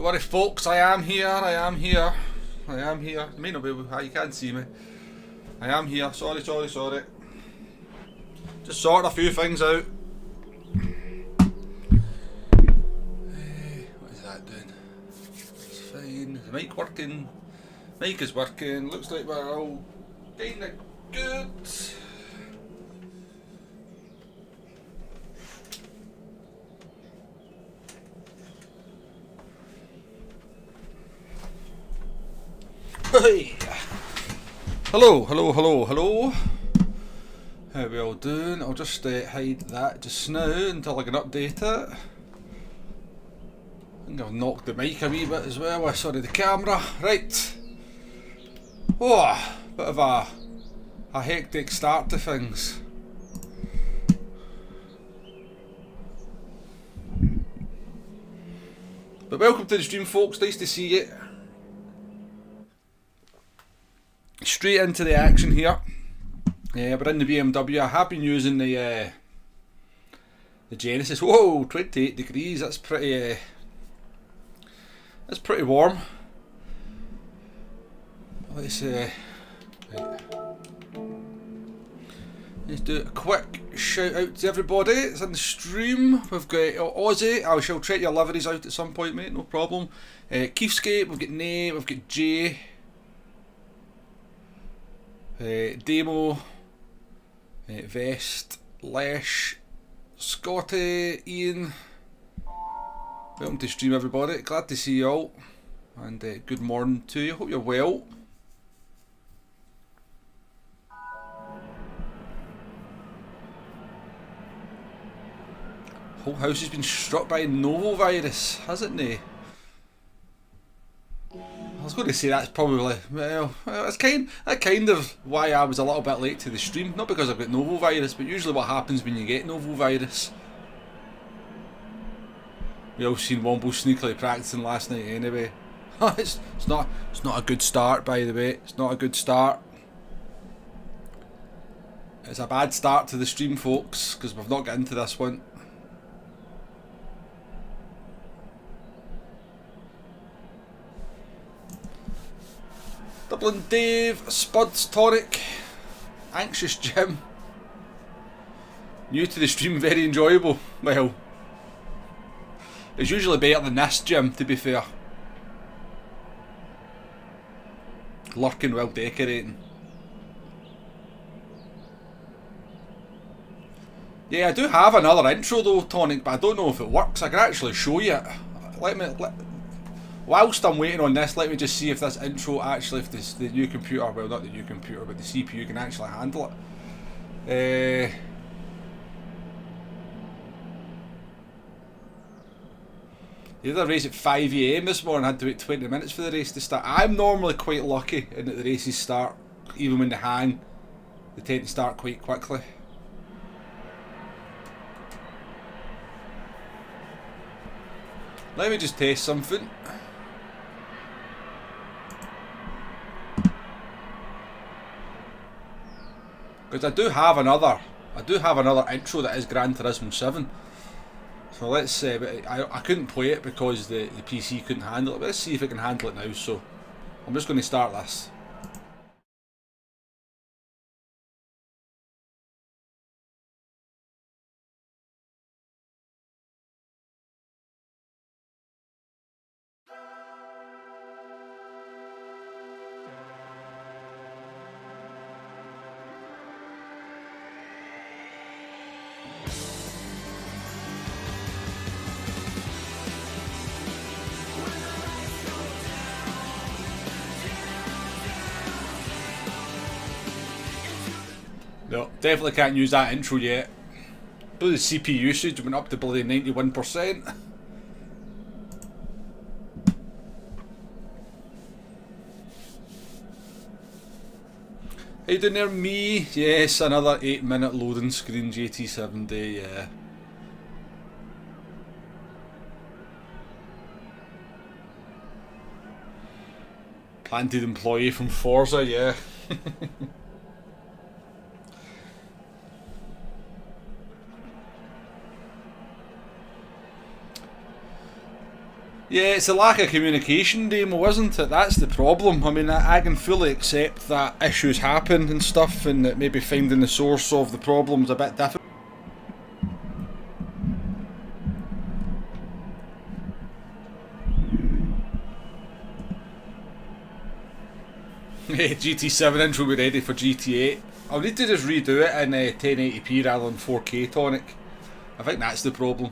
worry folks, I am here, I am here. I am here. You may not be able to, you can't see me. I am here, sorry. Just sorting a few things out. What is that doing? It's fine. Is the mic working? Mic is working, looks like we're all kinda good. Hey. Hello. How are we all doing? I'll just hide that just now until I can update it. I think I've knocked the mic a wee bit as well. Sorry, the camera. Right. Oh, bit of a hectic start to things. But welcome to the stream, folks. Nice to see you. Straight into the action here. We're in the BMW. I have been using the Genesis. Whoa, 28 degrees. That's pretty warm. Let's do a quick shout out to everybody. It's in the stream. We've got Aussie. I shall check your liveries out at some point, mate. No problem. Keefscape. We've got Nay. We've got Jay. Demo, Vest, Lesh, Scotty, Ian. Welcome to stream, everybody. Glad to see you all, and good morning to you. Hope you're well. Whole house has been struck by novovirus, hasn't it? I was going to say that's probably, well, that's kind of why I was a little bit late to the stream. Not because I've got novovirus, but usually what happens when you get novovirus. We all seen Womble sneakily practicing last night anyway. it's not a good start, by the way. It's not a good start. It's a bad start to the stream, folks, because we've not got into this one. Dublin Dave, Spuds Tonic, Anxious Jim. New to the stream, very enjoyable. Well, it's usually better than this, Jim, to be fair. Lurking while decorating. Yeah, I do have another intro though, Tonic, but I don't know if it works. I can actually show you it. Whilst I'm waiting on this, let me just see if this intro actually, if the new computer, well not the new computer, but the CPU can actually handle it. The other race at 5 AM this morning, I had to wait 20 minutes for the race to start. I'm normally quite lucky in that the races start, even when they hang, they tend to start quite quickly. Let me just test something. Because I do have another intro that is Gran Turismo 7. So let's say, but I couldn't play it because the PC couldn't handle it. But let's see if it can handle it now. So I'm just going to start this. No, definitely can't use that intro yet. But the CPU usage went up to bloody 91%. How you doing there, me? Yes, another 8-minute loading screen GT7 day, yeah. Planted employee from Forza, yeah. Yeah, it's a lack of communication, Damo, isn't it? That's the problem. I mean, I can fully accept that issues happen and stuff, and that maybe finding the source of the problem's a bit difficult. GT7 intro will be ready for GT8. I'll need to just redo it in 1080p rather than 4K tonic. I think that's the problem.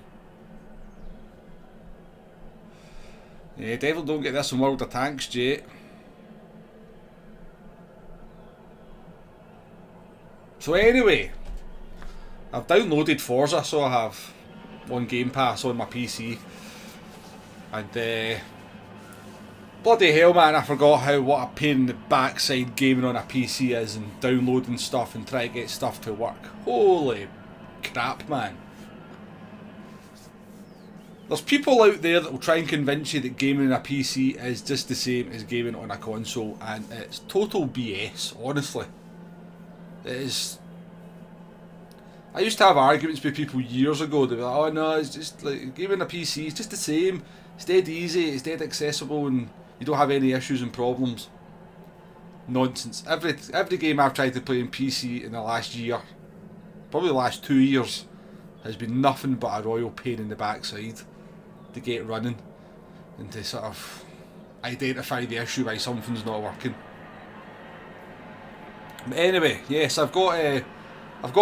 Yeah, devil don't get this in World of Tanks, Jay. So anyway, I've downloaded Forza, so I have on Game Pass on my PC. And bloody hell, man, I forgot what a pain in the backside gaming on a PC is, and downloading stuff and trying to get stuff to work. Holy crap, man. There's people out there that will try and convince you that gaming on a PC is just the same as gaming on a console, and it's total BS, honestly. It is. I used to have arguments with people years ago. They'd be like, oh no, it's just like gaming on a PC, it's just the same. It's dead easy, it's dead accessible, and you don't have any issues and problems. Nonsense. Every game I've tried to play on PC in the last year, probably the last 2 years, has been nothing but a royal pain in the backside to get running and to sort of identify the issue why something's not working. But anyway, yes, I've got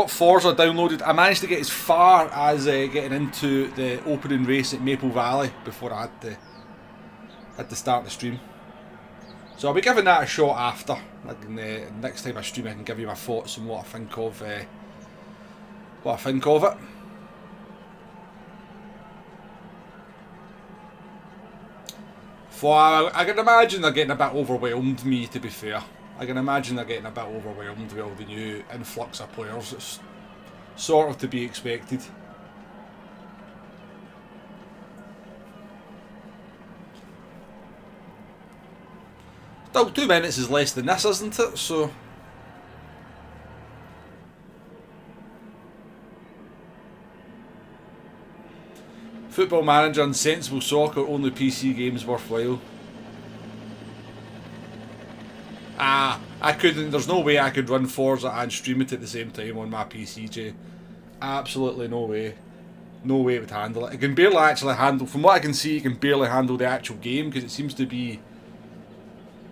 Forza downloaded. I managed to get as far as getting into the opening race at Maple Valley before I had to start the stream. So I'll be giving that a shot after. Next time I stream, I can give you my thoughts on what I think of it. I can imagine they're getting a bit overwhelmed, me, to be fair. I can imagine they're getting a bit overwhelmed with all the new influx of players. It's sort of to be expected. Still, 2 minutes is less than this, isn't it? So... Football Manager and Sensible Soccer, only PC games worthwhile. I couldn't, there's no way I could run Forza and stream it at the same time on my PC, Jay. Absolutely no way. No way it would handle it. It can barely actually handle, from what I can see, it can barely handle the actual game, because it seems to be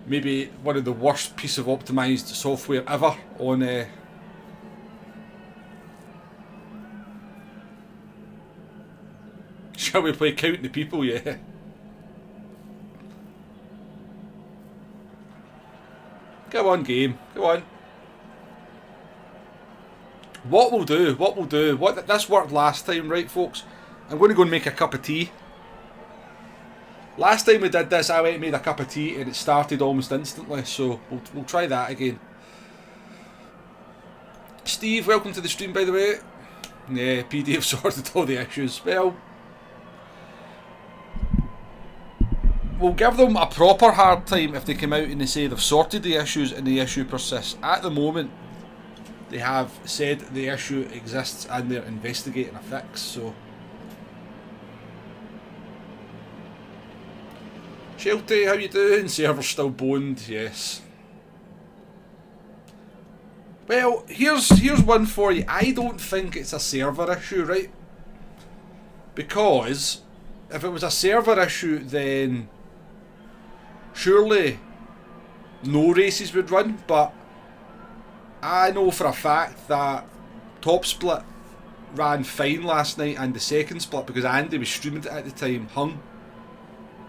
maybe one of the worst piece of optimised software ever on Shall we play Count the People? Yeah. Go on, game. Go on. What we'll do, this worked last time, right, folks? I'm going to go and make a cup of tea. Last time we did this, I went and made a cup of tea and it started almost instantly, so we'll try that again. Steve, welcome to the stream, by the way. Yeah, PD have sorted all the issues. Well, we'll give them a proper hard time if they come out and they say they've sorted the issues and the issue persists. At the moment, they have said the issue exists and they're investigating a fix, so... Shelty, how you doing? Server's still boned, yes. Well, here's one for you. I don't think it's a server issue, right? Because if it was a server issue, then surely no races would run, but I know for a fact that Top Split ran fine last night and the second split, because Andy was streaming it at the time, hung.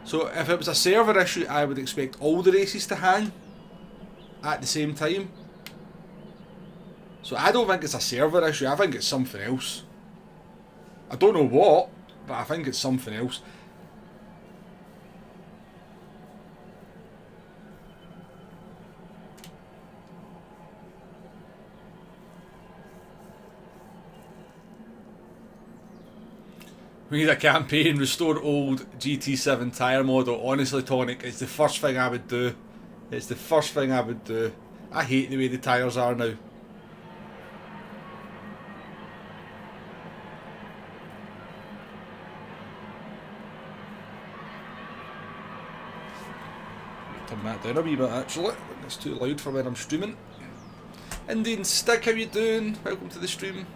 So if it was a server issue, I would expect all the races to hang at the same time. So I don't think it's a server issue, I think it's something else. I don't know what, but I think it's something else. We need a campaign, restore old GT7 tyre model. Honestly, Tonic, it's the first thing I would do. It's the first thing I would do. I hate the way the tyres are now. Turn that down a wee bit actually. It's too loud for when I'm streaming. Indian Stig, how you doing? Welcome to the stream.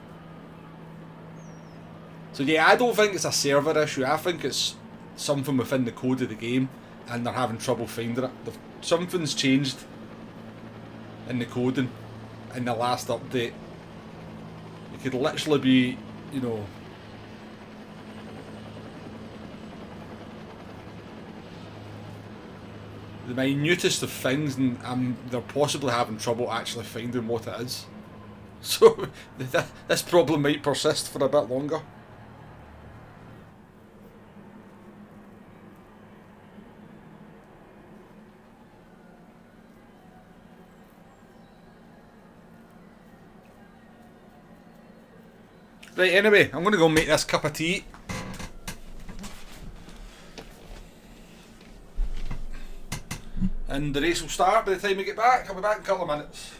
So yeah, I don't think it's a server issue. I think it's something within the code of the game, and they're having trouble finding it. Something's changed in the coding in the last update. It could literally be, you know, the minutest of things, and they're possibly having trouble actually finding what it is. So this problem might persist for a bit longer. Right, anyway, I'm going to go make this cup of tea. And the race will start by the time we get back. I'll be back in a couple of minutes.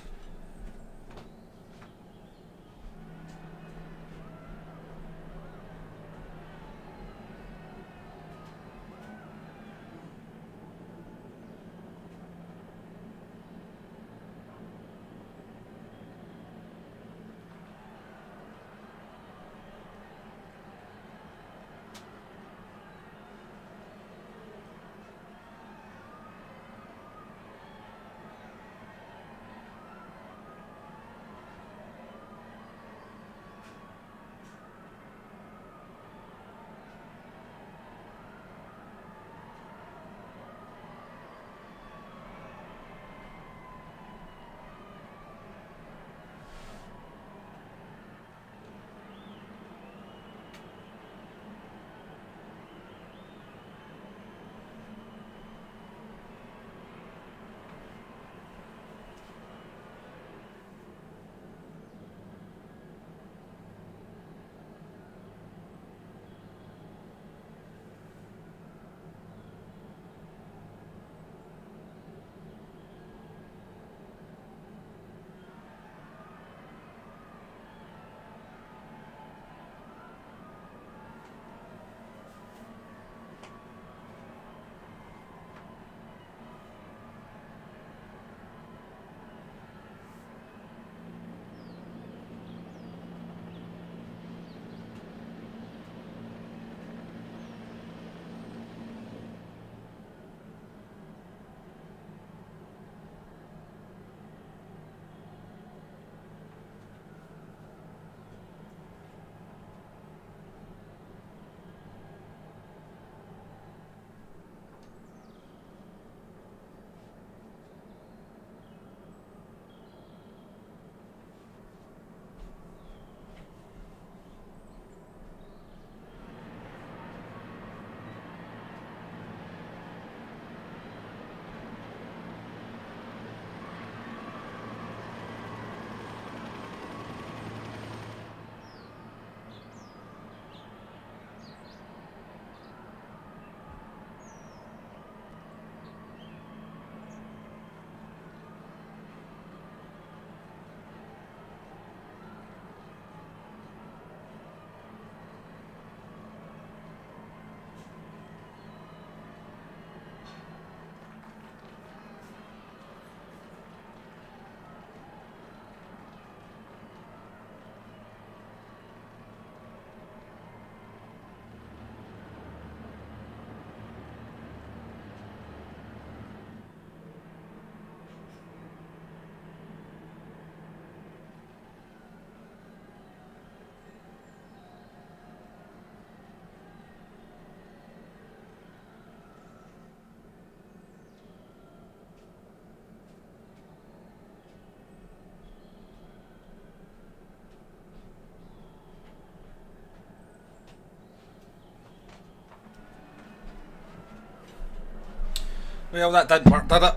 Well, that didn't work, did it?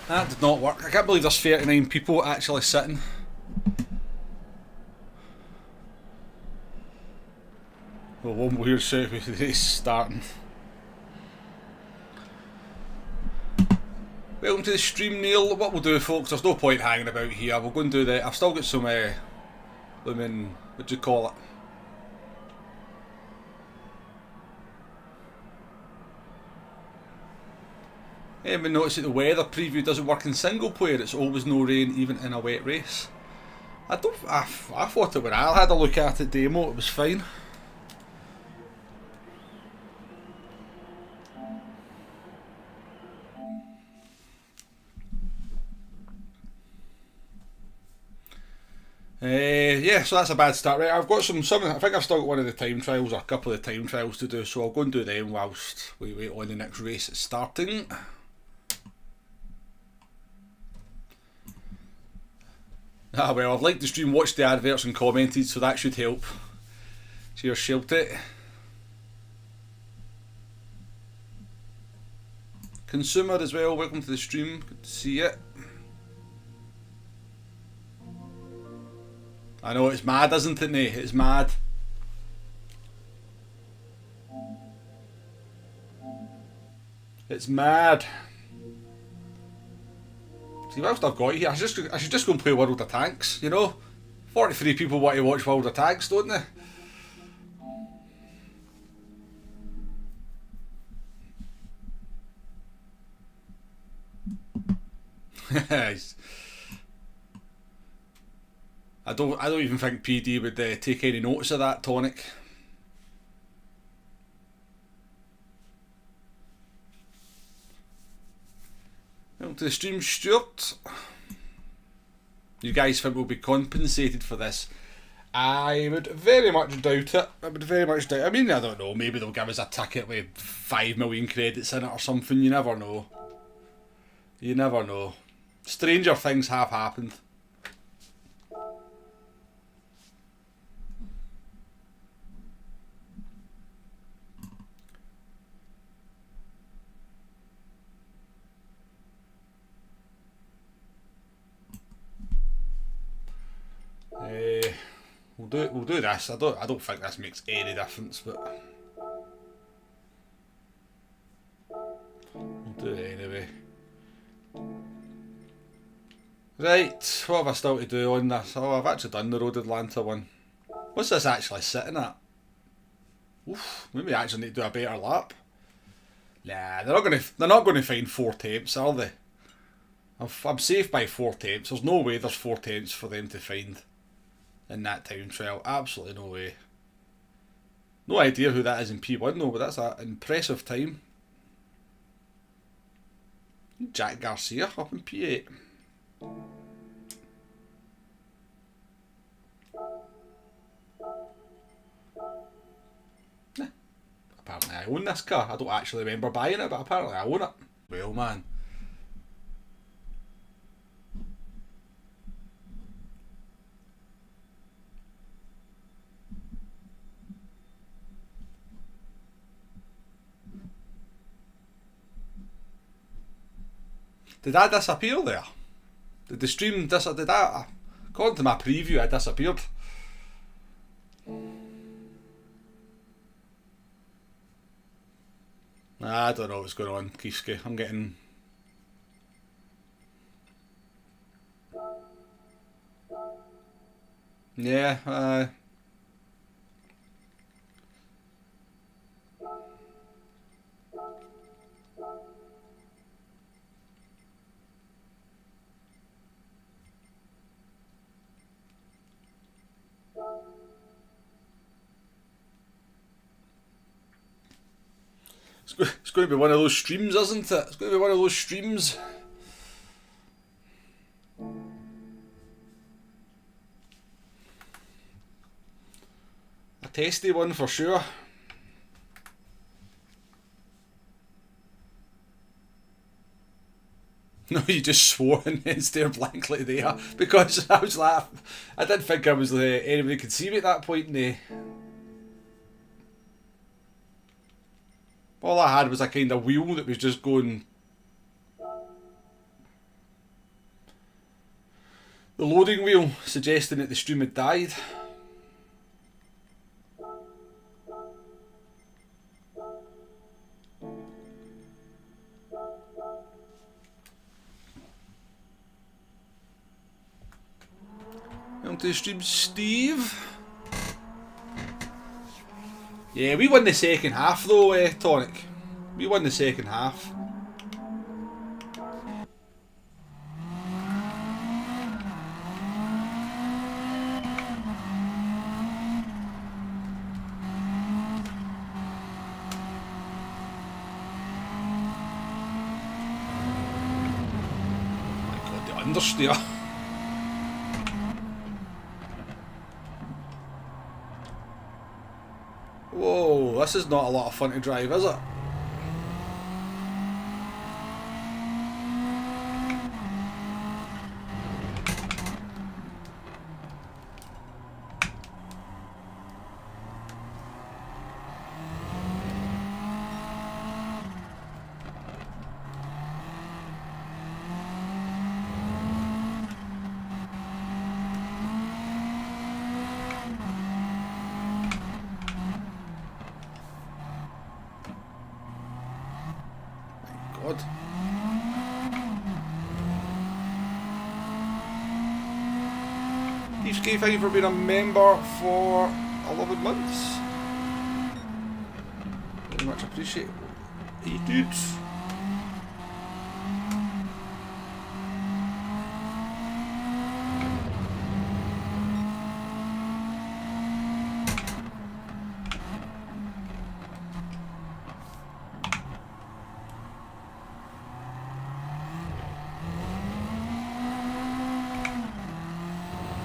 That did not work. I can't believe there's 39 people actually sitting. Well, one weird shout with the race starting. Welcome to the stream, Neil. What we'll do, folks, there's no point hanging about here. We'll go and do that. I've still got some, blooming, what do you call it? Anyone notice that the weather preview doesn't work in single player? It's always no rain, even in a wet race. I thought it when I had a look at it demo, it was fine. Yeah, so that's a bad start, right? I've got some. I think I've still got one of the time trials or a couple of time trials to do, so I'll go and do them whilst we wait on the next race starting. Ah well, I've liked the stream, watched the adverts and commented, so that should help. Cheers, Shelty. Consumer as well, welcome to the stream, good to see you. I know, it's mad, isn't it, Nate? It's mad. It's mad. See, whilst I've got you here, I should just go and play World of Tanks, you know? 43 people want to watch World of Tanks, don't they? I don't even think PD would take any notice of that, Tonic. Welcome to the stream, Stuart. You guys think we'll be compensated for this? I would very much doubt it. I would very much doubt it. I mean, I don't know, maybe they'll give us a ticket with 5 million credits in it or something, you never know. You never know. Stranger things have happened. We'll do this. I don't think this makes any difference, but we'll do it anyway. Right, what have I still to do on this? Oh, I've actually done the Road Atlanta one. What's this actually sitting at? Oof, maybe I actually need to do a better lap. Nah, they're not gonna find 4 tenths, are they? I'm safe by 4 tenths. There's no way there's 4 tenths for them to find in that time trial. Absolutely no way. No idea who that is in P1 though, but that's an impressive time. Jack Garcia up in P8. Apparently I own this car. I don't actually remember buying it, but apparently I own it. Well, man. Did I disappear there? Did the stream did that? According to my preview, I disappeared. I don't know what's going on, Kiski. I'm getting... Yeah, It's going to be one of those streams, isn't it? It's going to be one of those streams. A tasty one for sure. No, you just swore and then stared blankly there because I was laughing. I didn't think I was anybody could see me at that point. All I had was a kind of wheel that was just going. The loading wheel suggesting that the stream had died. Welcome to the stream, Steve. Yeah, we won the second half though, Tonic. We won the second half. understeer. Whoa, this is not a lot of fun to drive, is it? God. Chiefs fine for being a member for 11 months. Very much appreciate it. Hey dudes.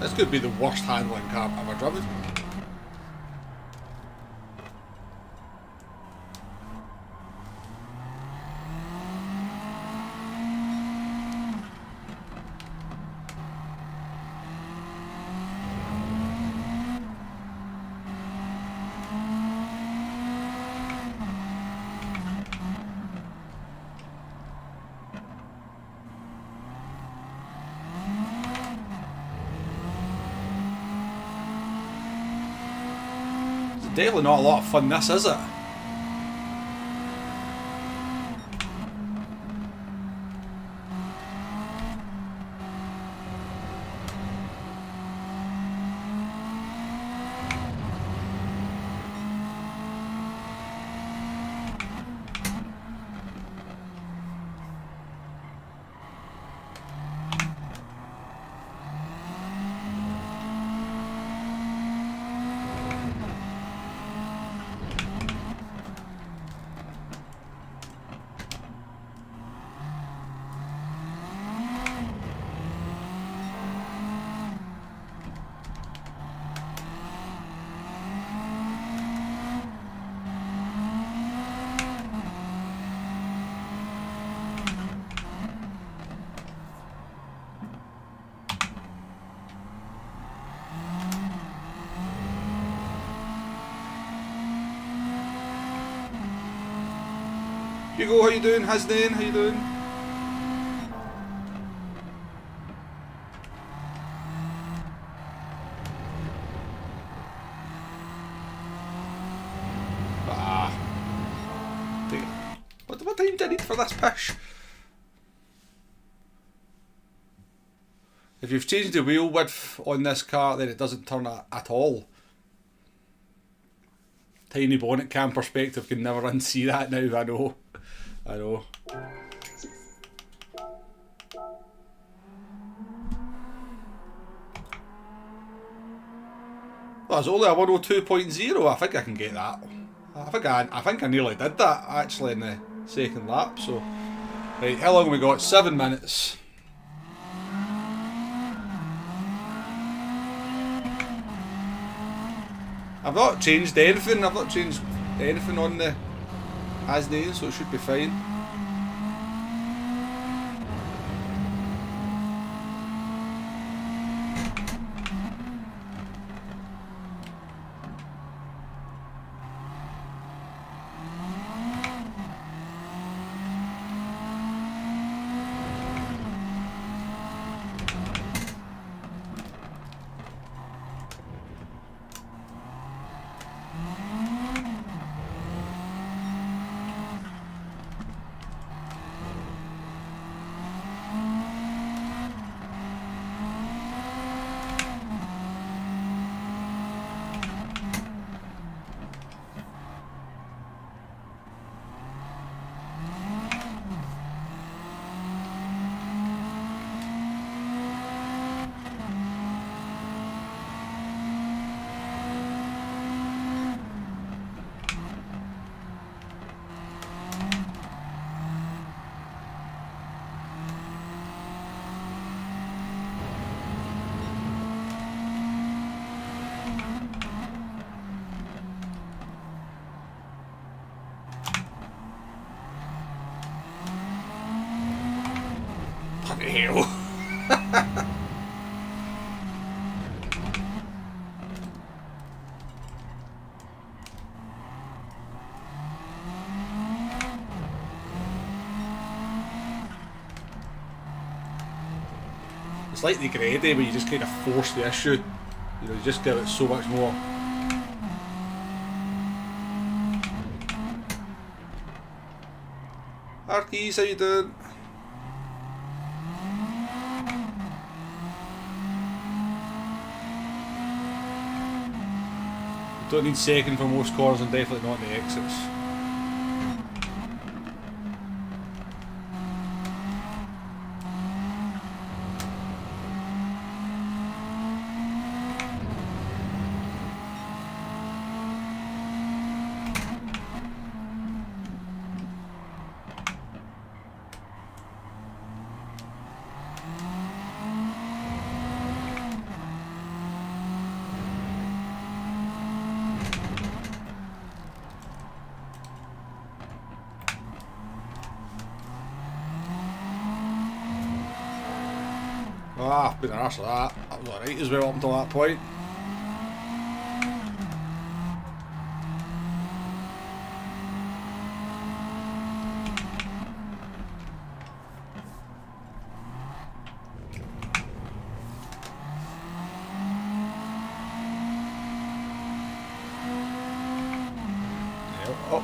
This could be the worst handling car I've ever driven. Definitely not a lot of fun, this, is it? Hugo, how you doing? Hasnain, how you doing? Ah. What time do I need for this push? If you've changed the wheel width on this car, then it doesn't turn at all. Tiny bonnet cam perspective can never unsee that now, I know. I know. Well, it's only a 102.0. I think I can get that. I think I nearly did that actually in the second lap. So, right, how long have we got? 7 minutes. I've not changed anything. I've not changed anything on the Hasnain, so it should be fine. hell. It's like the Grady where you just kind of force the issue. You know, you just give it so much more. Arkies, how you doing? Don't need second for most corners and definitely not in the exits. Ah, been an arse of that. That was alright as well up until that point. Yeah, oh,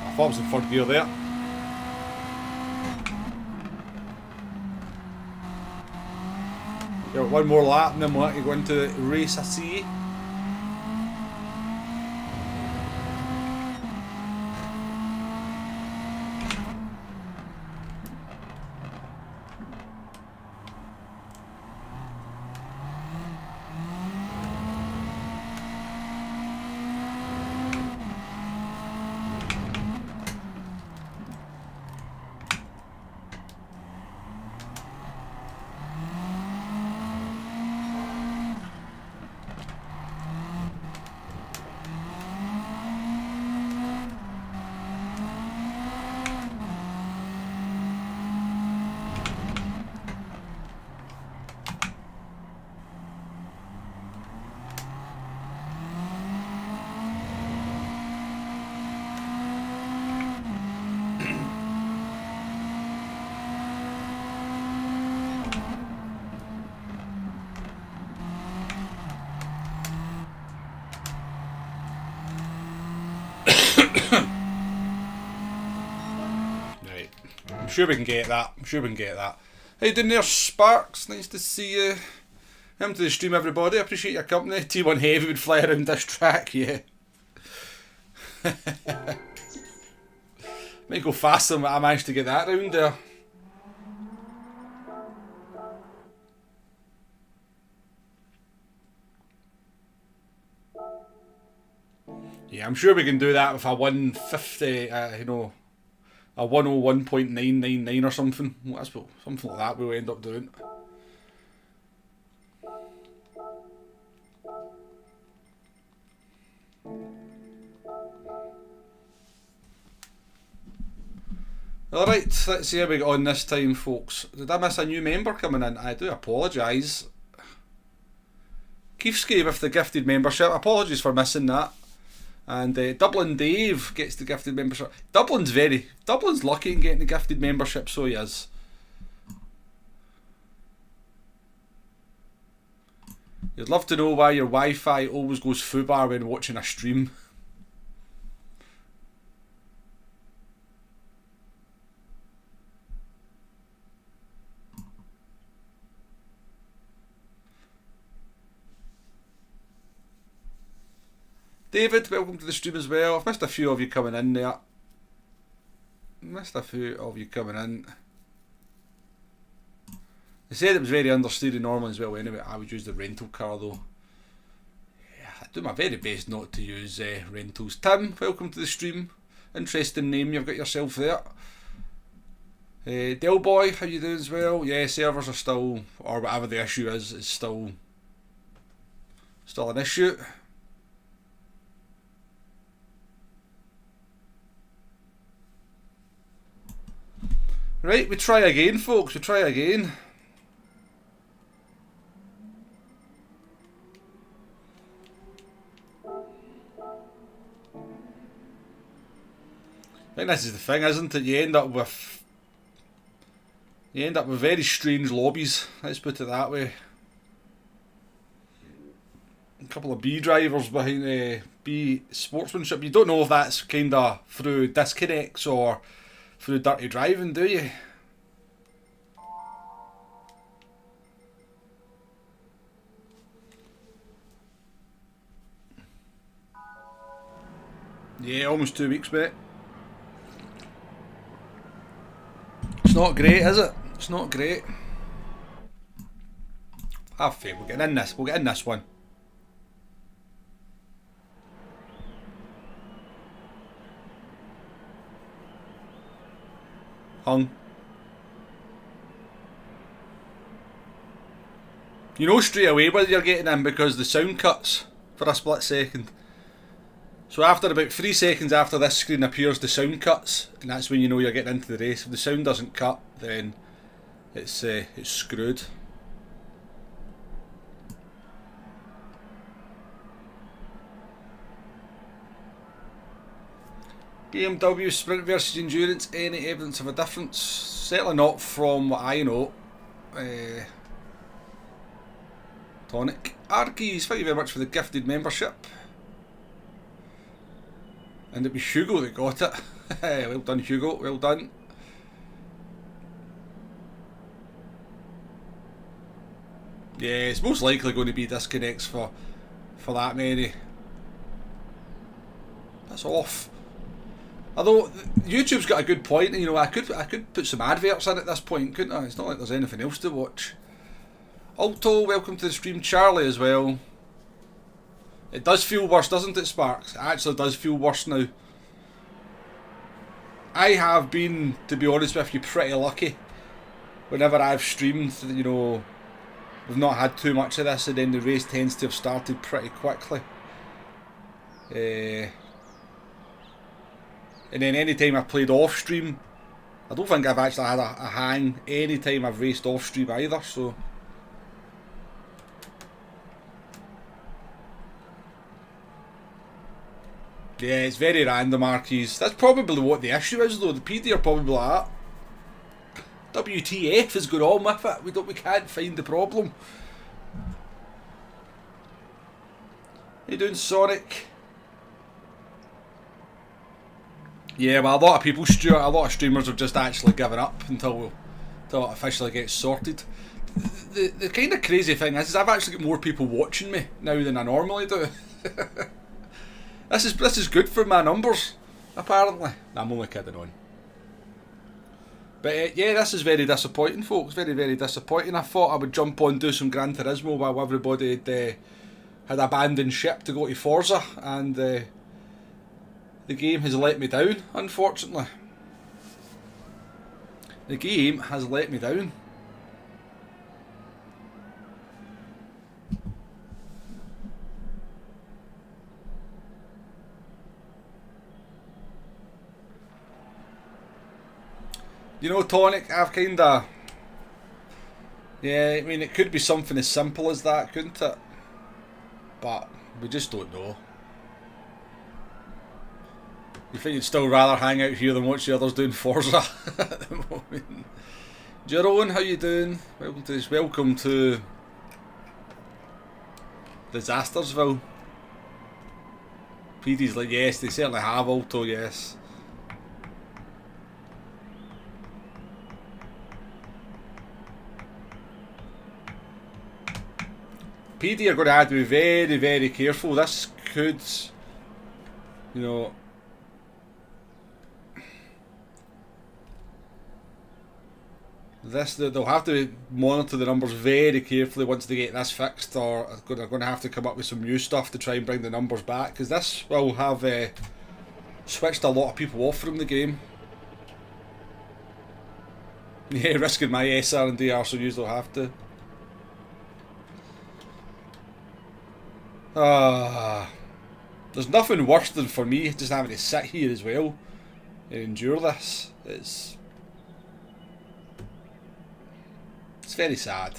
I thought I was in third gear there. Got one more lap and then we'll have to go into the race, I see. I'm sure we can get that. I'm sure we can get that. How you doing there, Sparks? Nice to see you. Welcome to the stream, everybody. I appreciate your company. T1 Heavy would fly around this track, yeah. Might go faster than I managed to get that round there. Yeah, I'm sure we can do that with a 150, you know, a 101.999 or something. That's what, something like that we'll end up doing. Alright, let's see how we get on this time, folks. Did I miss a new member coming in? I do apologise. Keefsky with the gifted membership. Apologies for missing that. And Dublin Dave gets the gifted membership. Dublin's lucky in getting the gifted membership, so he is. You'd love to know why your Wi-Fi always goes foobar when watching a stream. David, welcome to the stream as well. I've missed a few of you coming in there. They said it was very understeery normally as well anyway. I would use the rental car though. Yeah, I do my very best not to use rentals. Tim, welcome to the stream. Interesting name you've got yourself there. Del Boy, how you doing as well? Yeah, servers are still, or whatever the issue is still an issue. Right, we try again, folks. We try again. I think this is the thing, isn't it? You end up with very strange lobbies. Let's put it that way. A couple of B drivers behind B sportsmanship. You don't know if that's kind of through disconnects or through dirty driving, do you? Yeah, almost 2 weeks, mate. It's not great, is it? It's not great. Have faith. We'll get in this. We'll get in this one. Hung. You know straight away whether you're getting in because the sound cuts for a split second. So after about 3 seconds after this screen appears, the sound cuts, and that's when you know you're getting into the race. If the sound doesn't cut, then it's screwed. BMW Sprint versus Endurance, any evidence of a difference? Certainly not from what I know. Tonic. Argies, thank you very much for the gifted membership. And it was Hugo that got it. Well done, Hugo, well done. Yeah, it's most likely going to be disconnects for that many. That's off. Although YouTube's got a good point, you know, I could put some adverts in at this point, couldn't I? It's not like there's anything else to watch. Alto, welcome to the stream. Charlie as well. It does feel worse, doesn't it, Sparks? It actually does feel worse now. I have been, to be honest with you, pretty lucky. Whenever I've streamed, you know, we've not had too much of this, and then the race tends to have started pretty quickly. And then any time I've played off stream, I don't think I've actually had a hang any time I've raced off stream either, so. Yeah, it's very random, Arkies. That's probably what the issue is, though. The PD are probably like that. WTF is going on with it. We can't find the problem. How you doing, Sonic? Yeah, well, a lot of people, Stuart, a lot of streamers have just actually given up until it officially gets sorted. The kind of crazy thing is I've actually got more people watching me now than I normally do. This is good for my numbers, apparently. Nah, I'm only kidding on. But yeah, this is very disappointing, folks. Very, very disappointing. I thought I would jump on, do some Gran Turismo while everybody had abandoned ship to go to Forza, and the game has let me down, unfortunately. The game has let me down. You know, Tonic, I've kinda... Yeah, I mean, it could be something as simple as that, couldn't it? But we just don't know. You think you'd still rather hang out here than watch the others doing Forza at the moment? Jerome, how you doing? Welcome to Disastersville. PD's like, yes, they certainly have, Alto, yes. PD are going to have to be very, very careful. This could, you know, they'll have to monitor the numbers very carefully once they get this fixed, or they're going to have to come up with some new stuff to try and bring the numbers back, because this will have switched a lot of people off from the game. Yeah, risking my SR and DR, so they'll have to. There's nothing worse than for me just having to sit here as well and endure this. It's very sad.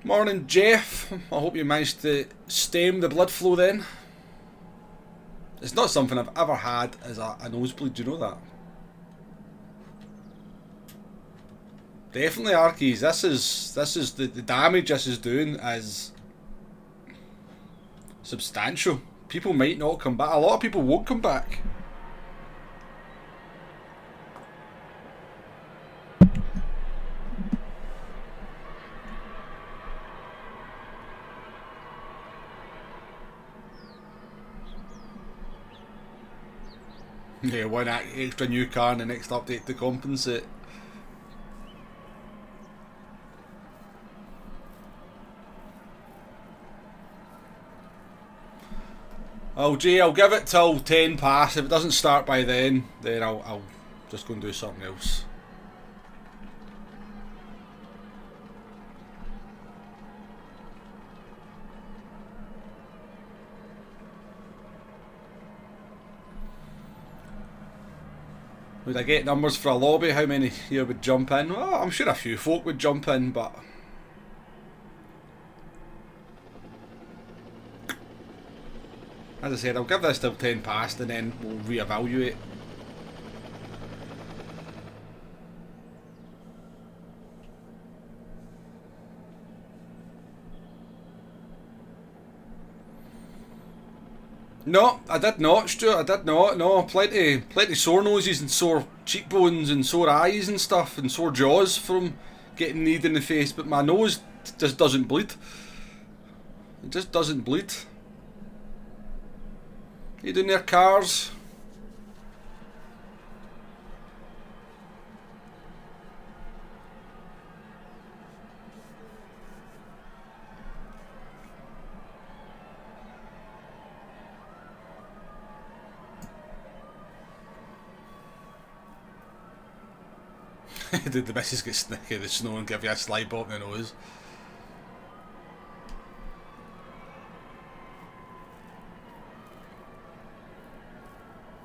Morning, Jeff. I hope you managed to stem the blood flow then. It's not something I've ever had as a nosebleed, do you know that? Definitely, Arkies. This is the damage this is doing is substantial. People might not come back. A lot of people won't come back. Yeah, one extra new car in the next update to compensate. Oh, Jay, I'll give it till 10 past. If it doesn't start by then I'll just go and do something else. Would I get numbers for a lobby? How many here would jump in? Well, I'm sure a few folk would jump in, but as I said, I'll give this till 10 past and then we'll reevaluate. No, I did not, Stuart. I did not. No, plenty sore noses and sore cheekbones and sore eyes and stuff and sore jaws from getting kneed in the face. But my nose just doesn't bleed. It just doesn't bleed. You doing there, cars? Did the missus get snicky in the snow and give you a slide up in the nose?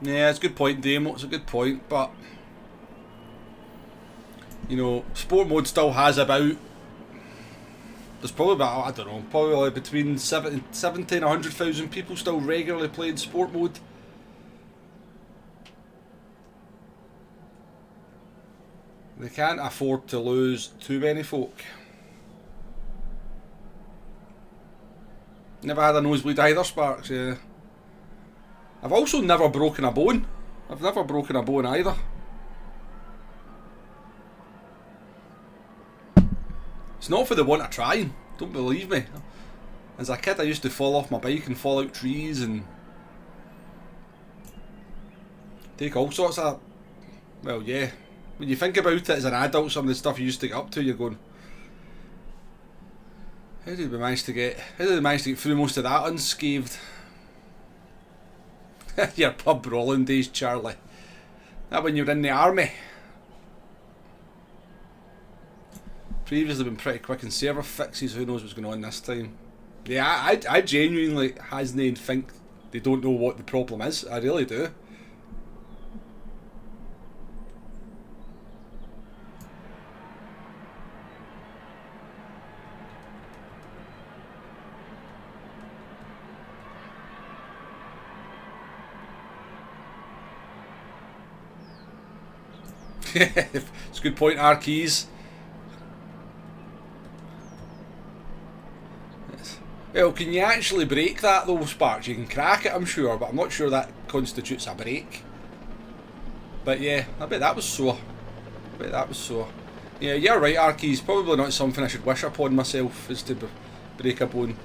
Yeah, it's a good point, Damo. It's a good point, but you know, sport mode still has about. There's probably about, I don't know, probably between 70 and 100,000 people still regularly playing sport mode. They can't afford to lose too many folk. Never had a nosebleed either, Sparks, yeah. I've also never broken a bone. I've never broken a bone either. It's not for the want of trying, don't believe me. As a kid I used to fall off my bike and fall out trees and take all sorts of, well yeah. When you think about it as an adult, some of the stuff you used to get up to, you're going, how did they manage to get through most of that unscathed? Your pub brawling days, Charlie. That when you were in the army. Previously been pretty quick in server fixes, who knows what's going on this time. Yeah, I genuinely hasn't think they don't know what the problem is, I really do. It's a good point, Arkeys. Well, can you actually break that though, Sparks? You can crack it, I'm sure, but I'm not sure that constitutes a break. But yeah, I bet that was sore. I bet that was sore. Yeah, you're right, Arkeys. Probably not something I should wish upon myself, is to break a bone.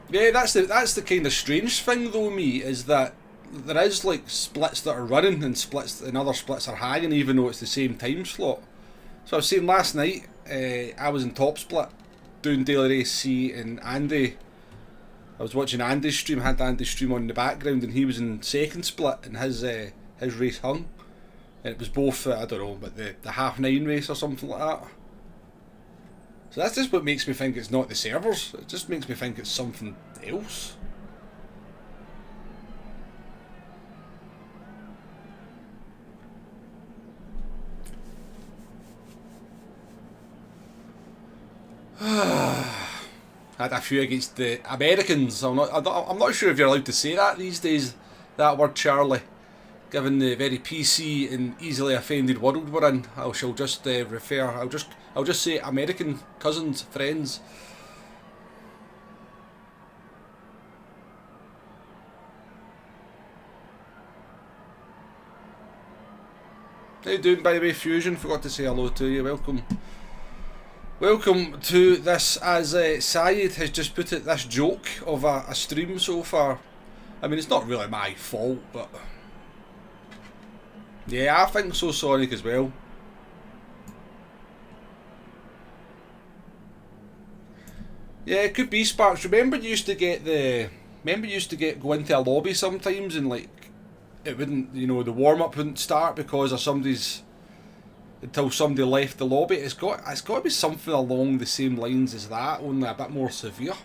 Yeah, that's the kind of strange thing though, me, is that there is like splits that are running and splits and other splits are hanging even though it's the same time slot. So I was saying last night, I was in top split doing Daily Race C and Andy. I was watching Andy's stream, had Andy's stream on in the background, and he was in second split and his race hung. And it was both, I don't know, but the half-9 race or something like that. So that's just what makes me think it's not the servers. It just makes me think it's something else. Had a few against the Americans. I'm not sure if you're allowed to say that these days, that word Charlie. Given the very PC and easily offended world we're in, I shall just I'll just say American cousins, friends. How you doing, by the way, Fusion? Forgot to say hello to you. Welcome. Welcome to this, as Syed has just put it, this joke of a stream so far. I mean, it's not really my fault, but yeah, I think so, Sonic, as well. Yeah, it could be, Sparks. Remember you used to go into a lobby sometimes and like it wouldn't, you know, the warm up wouldn't start because of until somebody left the lobby. It's got to be something along the same lines as that, only a bit more severe.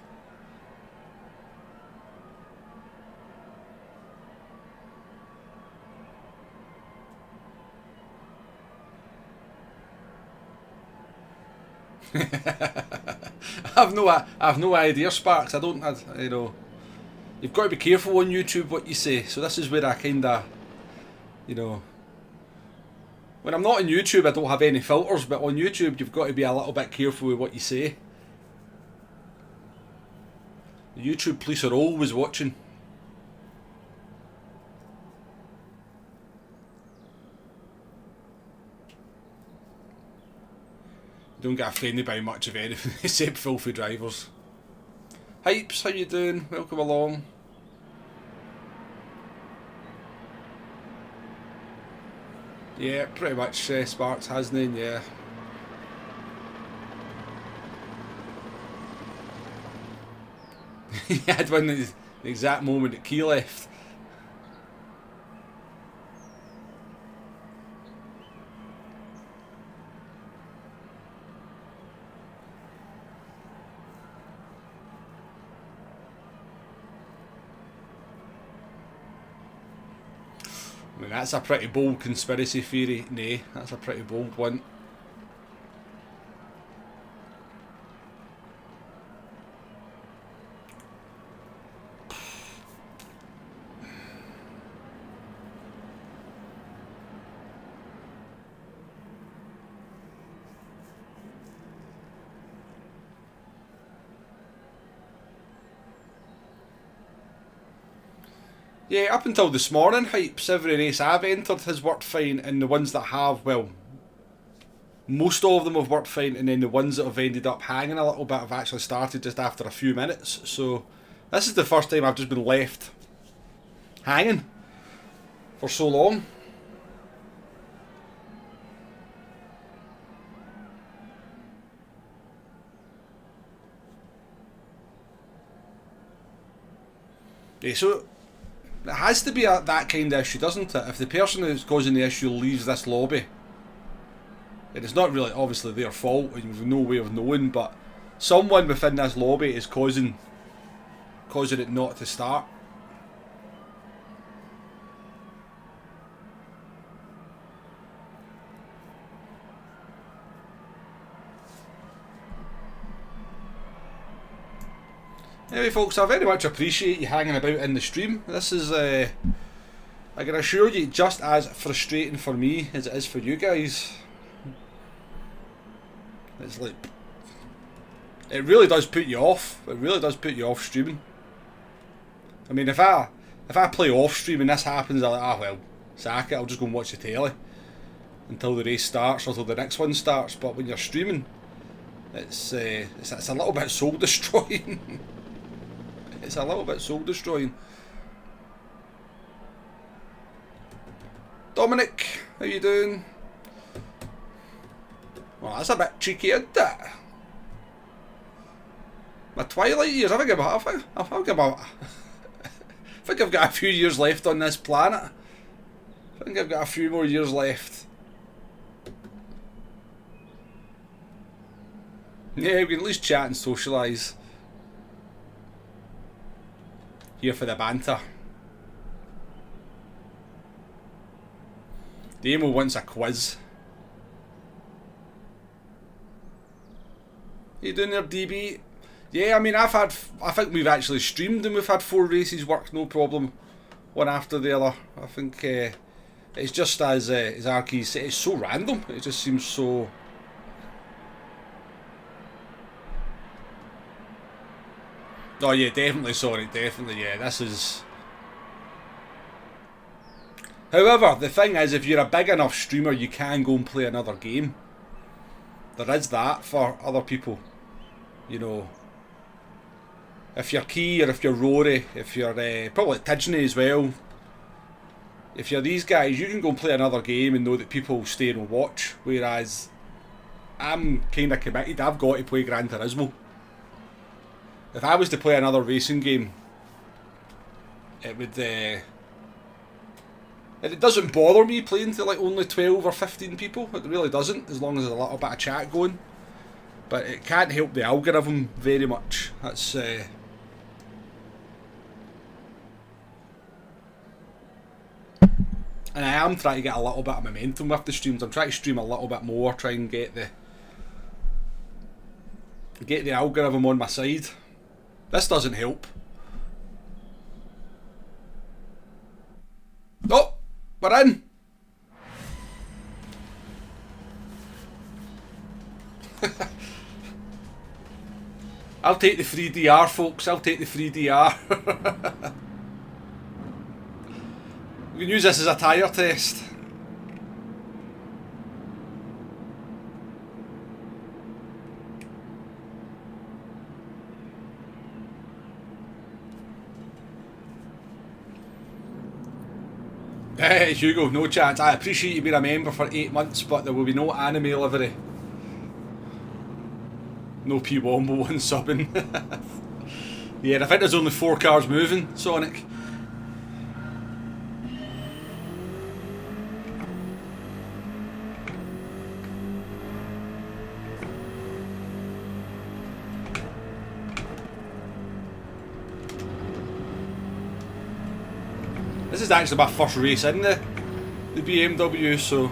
I've no idea, Sparks. You know, you've got to be careful on YouTube what you say. So this is where I kinda, you know, when I'm not on YouTube, I don't have any filters. But on YouTube, you've got to be a little bit careful with what you say. The YouTube police are always watching. Don't get offended by much of anything except filthy drivers. Hypes, how you doing? Welcome along. Yeah, pretty much Sparks, hasn't he? Yeah. He had one at the exact moment that Key left. I mean, that's a pretty bold conspiracy theory. Nay, that's a pretty bold one. Yeah, up until this morning, Hypes, every race I've entered has worked fine, and the ones that have, well, most of them have worked fine, and then the ones that have ended up hanging a little bit have actually started just after a few minutes. So this is the first time I've just been left hanging for so long. Yeah, so it has to be that kind of issue, doesn't it? If the person who's causing the issue leaves this lobby, and it's not really obviously their fault, and we've no way of knowing, but someone within this lobby is causing it not to start. Anyway, folks, I very much appreciate you hanging about in the stream. This is, I can assure you, just as frustrating for me as it is for you guys. It's like, it really does put you off. It really does put you off streaming. I mean, if I play off stream and this happens, I'm like, well, sack it, I'll just go and watch the telly until the race starts or until the next one starts. But when you're streaming, it's a little bit soul destroying. It's a little bit soul destroying. Dominic, how you doing? Well, that's a bit cheeky, isn't it? My twilight years, I think I've got a few years left on this planet. I think I've got a few more years left. Yeah, we can at least chat and socialise. Here for the banter. Damo wants a quiz. You doing there, DB? Yeah, I mean, I think we've actually streamed and we've had 4 races work, no problem, one after the other. I think it's just as Arky said, it's so random. It just seems so. Oh yeah, definitely, sorry, definitely, yeah, this is. However, the thing is, if you're a big enough streamer, you can go and play another game. There is that for other people, you know. If you're Key or if you're Rory, if you're probably Tidgeney as well. If you're these guys, you can go and play another game and know that people will stay and watch. Whereas I'm kind of committed. I've got to play Gran Turismo. If I was to play another racing game, it would. It doesn't bother me playing to like only 12 or 15 people. It really doesn't, as long as there's a little bit of chat going. But it can't help the algorithm very much. That's. And I am trying to get a little bit of momentum with the streams. I'm trying to stream a little bit more, try and get the algorithm on my side. This doesn't help. Oh, we're in. I'll take the free DR, folks. I'll take the free DR. We can use this as a tyre test. Hey Hugo, no chance. I appreciate you being a member for 8 months, but there will be no anime livery. No P Womble one subbing. Yeah, I think there's only 4 cars moving, Sonic. This is actually my first race in the BMW, so.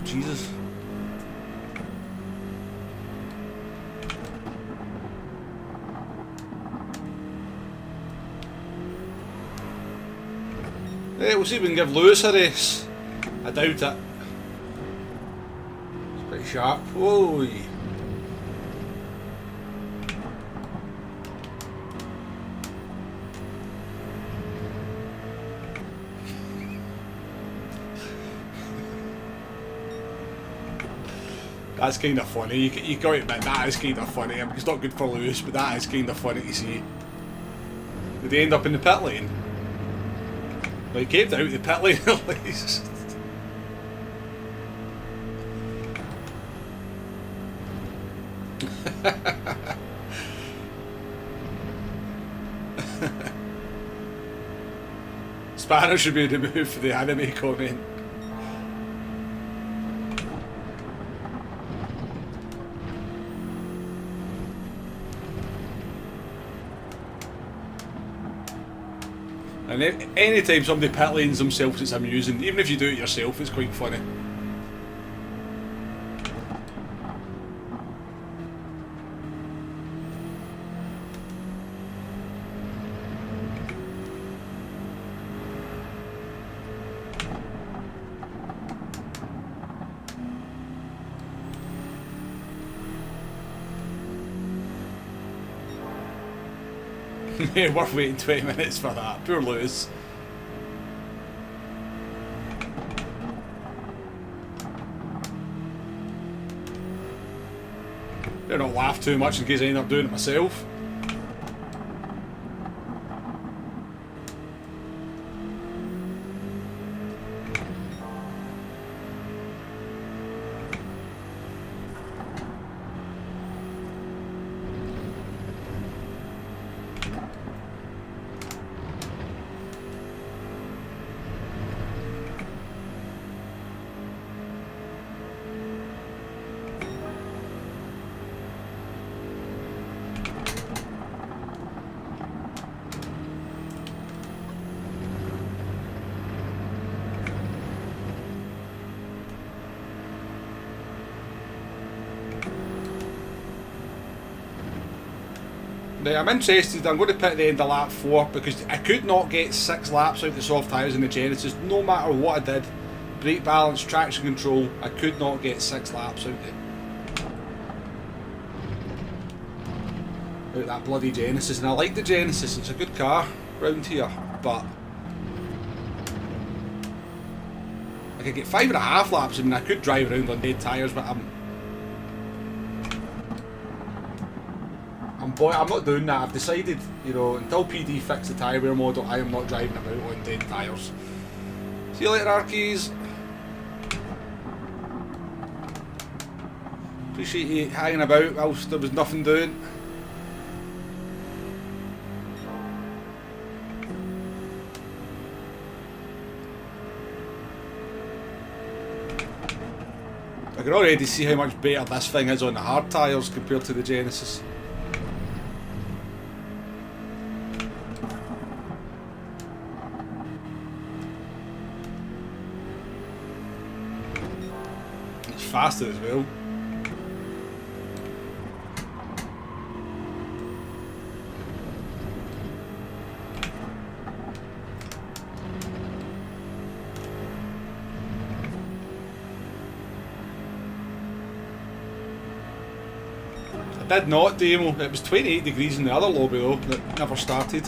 Jesus. Hey, we'll see if we can give Lewis a race. I doubt it. It's pretty sharp. Whoa. That's kind of funny. You got to admit that is kind of funny. I mean, it's not good for Lewis, but that is kind of funny to see. Did they end up in the pit lane? Well, he kept out the pit lane at least. Spanner should be removed for the anime comment. And anytime somebody pit lanes themselves, it's amusing. Even if you do it yourself, it's quite funny. Worth waiting 20 minutes for that. Poor Lewis. Better not laugh too much in case I end up doing it myself. Now, I'm interested, I'm going to pit the end of lap 4 because I could not get 6 laps out of the soft tyres in the Genesis, no matter what I did. Brake balance, traction control, I could not get 6 laps out of that bloody Genesis. And I like the Genesis, it's a good car round here, but I could get 5.5 laps. I mean, I could drive around on dead tyres, but I'm not doing that. I've decided, you know, until PD fix the tyre wear model, I am not driving about on dead tyres. See you later, Arkies. Appreciate you hanging about whilst there was nothing doing. I can already see how much better this thing is on the hard tyres compared to the Genesis. Faster as well. I did not demo. It was 28 degrees in the other lobby though, that never started.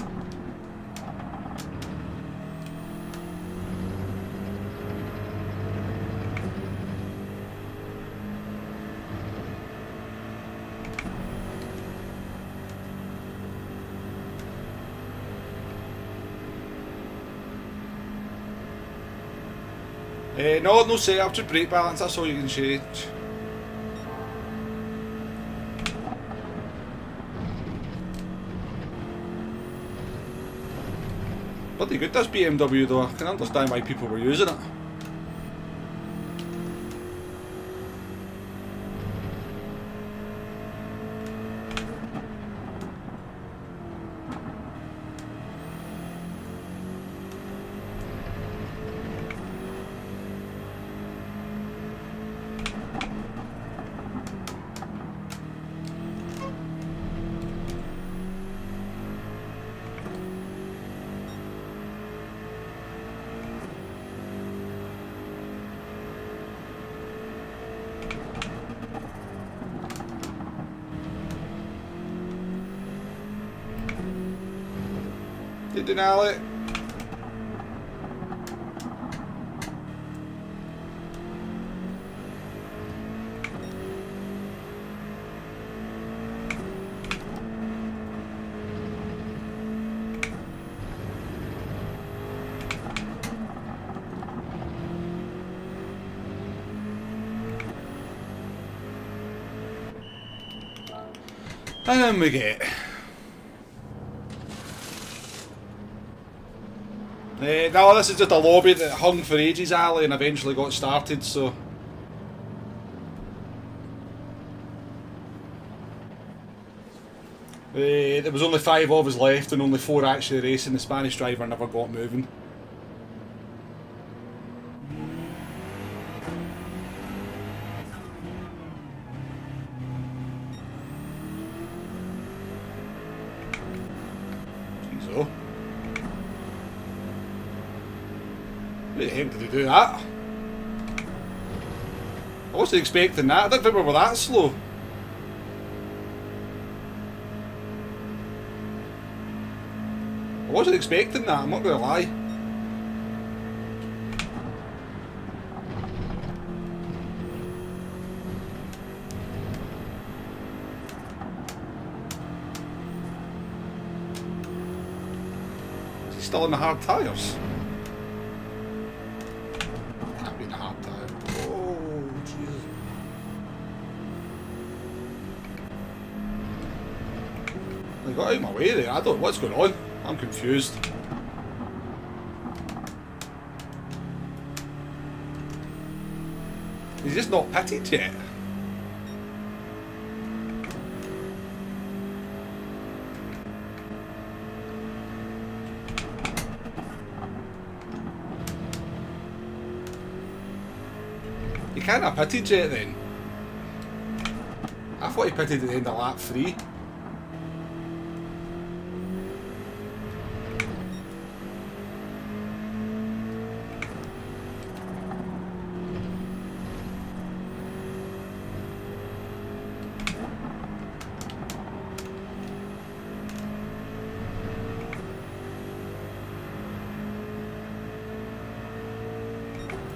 No setup, just brake balance, that's all you can change. Bloody good this BMW though, I can understand why people were using it. Denali. And then we get no, this is just a lobby that hung for ages, Ali, and eventually got started, so... there was only 5 of us left and only 4 actually racing. The Spanish driver never got moving. So... Where the heck did he do that? I wasn't expecting that. I didn't think we were that slow. wasn't expecting that, I'm not going to lie. Is he still in the hard tyres? Can't be in the hard tyre. Oh, Jesus. They got out of my way there. I don't know what's going on. I'm confused. He's just not pitted yet. He can't have pitted yet then. I thought he pitted at the end of lap 3.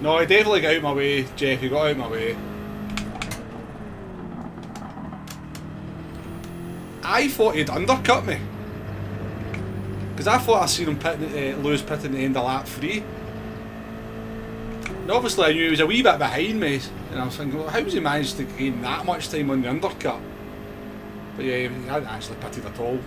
No, he definitely got out of my way, Jeff, he got out of my way. I thought he'd undercut me. Because I thought I seen him lose pitting at the end of lap 3. And obviously I knew he was a wee bit behind me. And I was thinking, well, how has he managed to gain that much time on the undercut? But yeah, he hadn't actually pitted at all.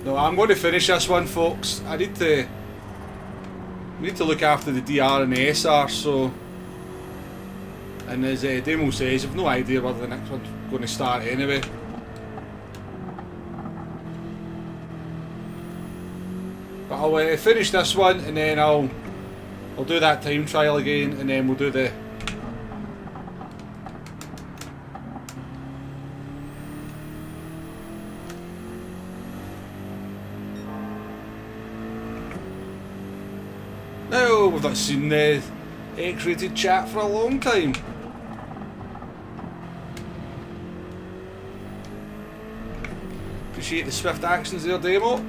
No, I'm going to finish this one, folks. I need to look after the DR and the SR, so... And as Demo says, I've no idea whether the next one's going to start anyway. But I'll finish this one, and then I'll do that time trial again, and then we'll do the... No, we've not seen the X-rated chat for a long time. Appreciate the swift actions there, Demo.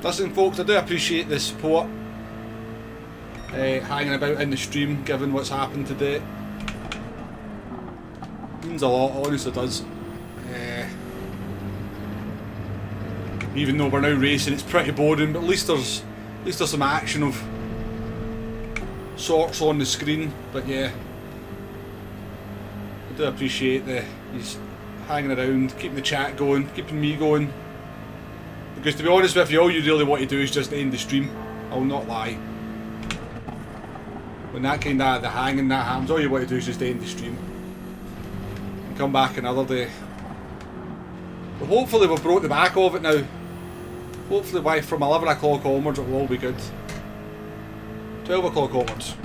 Listen folks, I do appreciate the support hanging about in the stream given what's happened today. Means a lot, honestly does. Even though we're now racing, it's pretty boring, but at least there's some action of sorts on the screen. But yeah, I do appreciate he's hanging around, keeping the chat going, keeping me going. Because to be honest with you, all you really want to do is just end the stream. I will not lie. When that kind of the hanging that happens, all you want to do is just end the stream. And come back another day. But hopefully we've brought the back of it now. Hopefully from 11 o'clock onwards it will all be good. 12 o'clock onwards.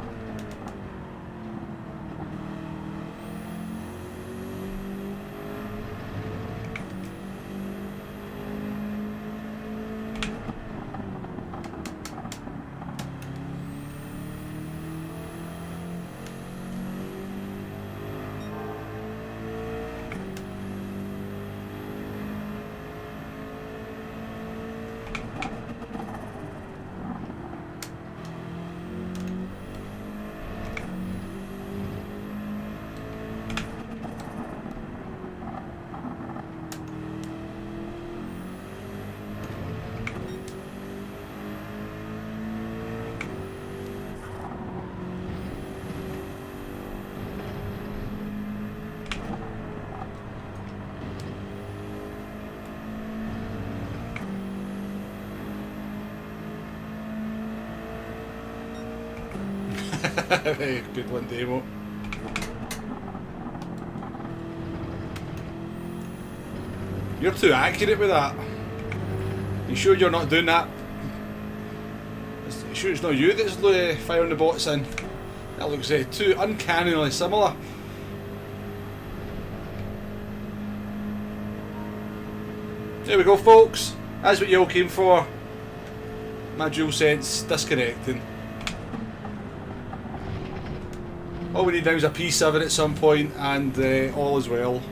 Good one, Demo. You're too accurate with that. You sure you're not doing that? You sure it's not you that's firing the bots in? That looks too uncannily similar. There we go, folks. That's what you all came for. My DualSense disconnecting. All we need now is a P7 at some point, and all is well.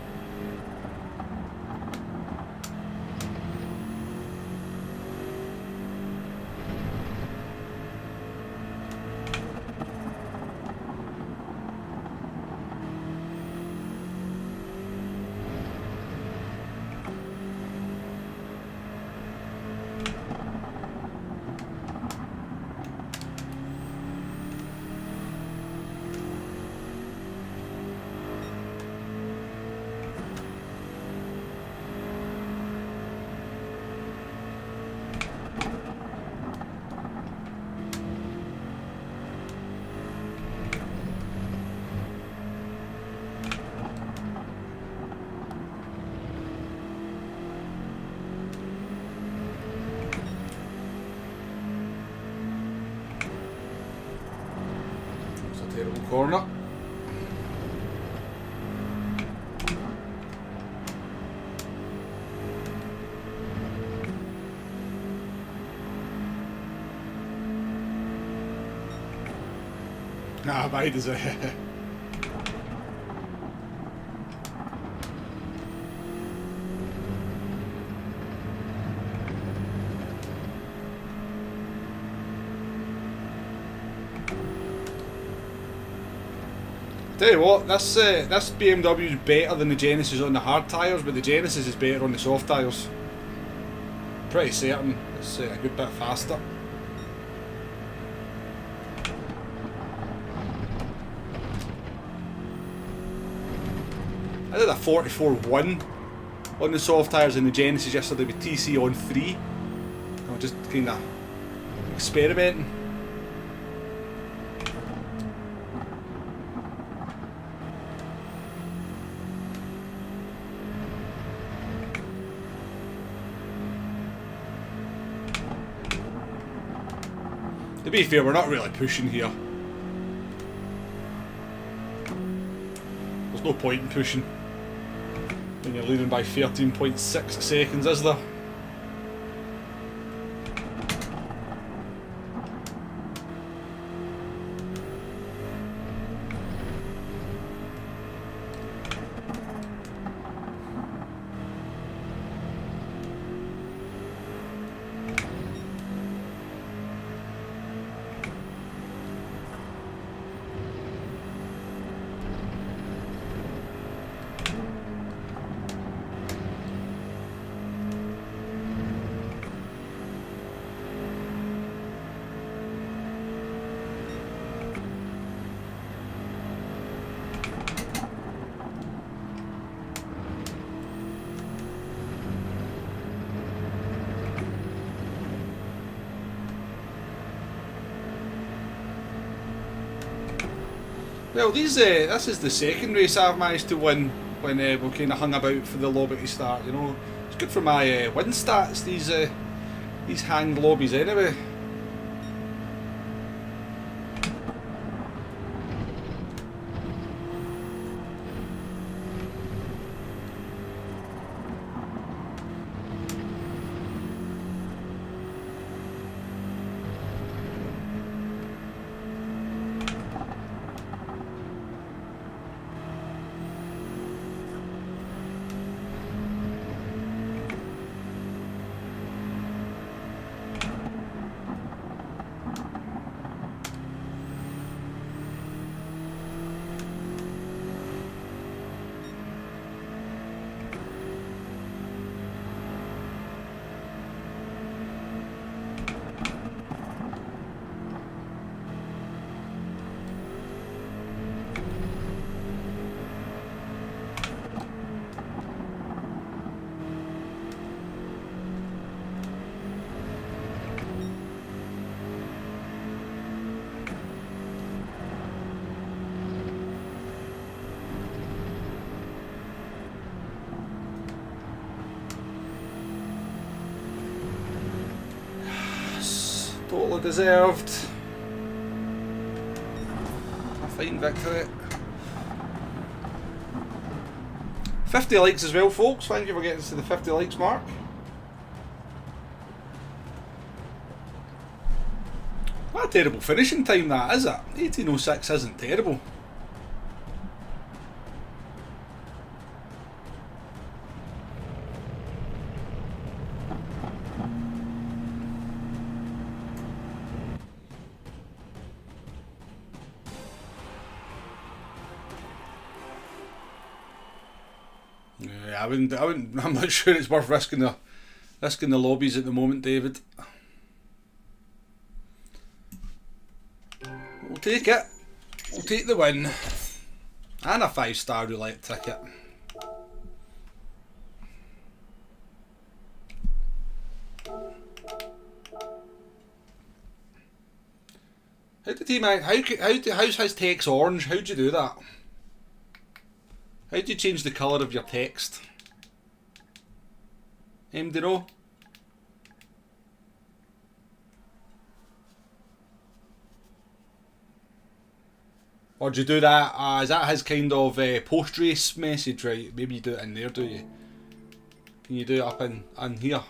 Terrible corner. Nah, mate, is it? Tell you what, this BMW is better than the Genesis on the hard tyres, but the Genesis is better on the soft tyres. Pretty certain it's a good bit faster. I did a 44.1 on the soft tyres in the Genesis yesterday with TC on 3. I'm just kind of experimenting. To be fair, we're not really pushing here. There's no point in pushing when you're leading by 13.6 seconds, is there? Well, this is the second race I've managed to win when we kind of hung about for the lobby to start. You know, it's good for my win stats. These hanged lobbies anyway. Totally deserved. A fine victory. 50 likes as well, folks. Thank you for getting us to the 50 likes mark. What a terrible finishing time that, is it? 18:06 isn't terrible. Yeah, I'm not sure it's worth risking the lobbies at the moment, David. We'll take it. We'll take the win. And a 5-star roulette ticket. How did he man? How's his text orange? How'd you do that? How'd you change the colour of your text? Do you know? Or do you do that? Is that his kind of post-race message, right? Maybe you do it in there, do you? Can you do it up in here?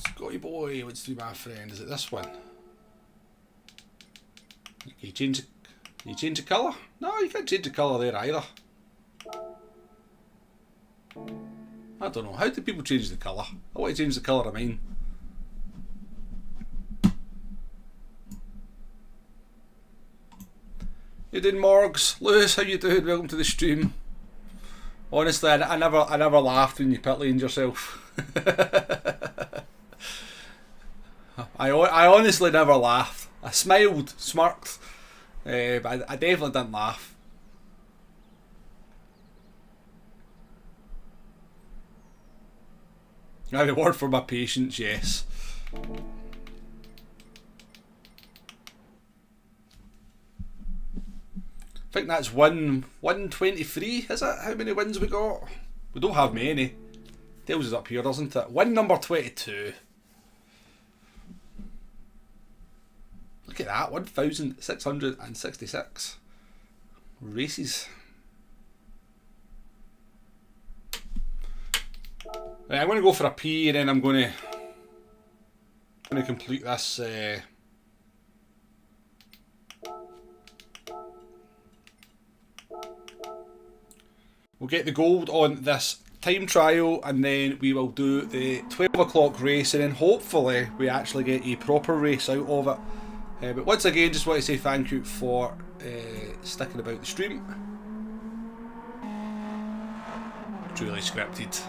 Scotty boy, what's to my friend? Is it this one? Can you change the colour? No, you can't change the colour there either. I don't know. How do people change the colour? I want to change the colour of mine. You doing, Morgs? Lewis, how you doing? Welcome to the stream. Honestly, I never laughed when you pit laned yourself. I honestly never laughed. I smiled, smirked, but I definitely didn't laugh. A reward for my patience, yes. I think that's 123, is it? How many wins we got? We don't have many. Tells us up here, doesn't it? Win number 22. Look at that, 1,666 races. Right, I'm going to go for a P, and then I'm going to complete this. We'll get the gold on this time trial, and then we will do the 12 o'clock race, and then hopefully we actually get a proper race out of it. But once again, just want to say thank you for sticking about the stream. Truly scripted.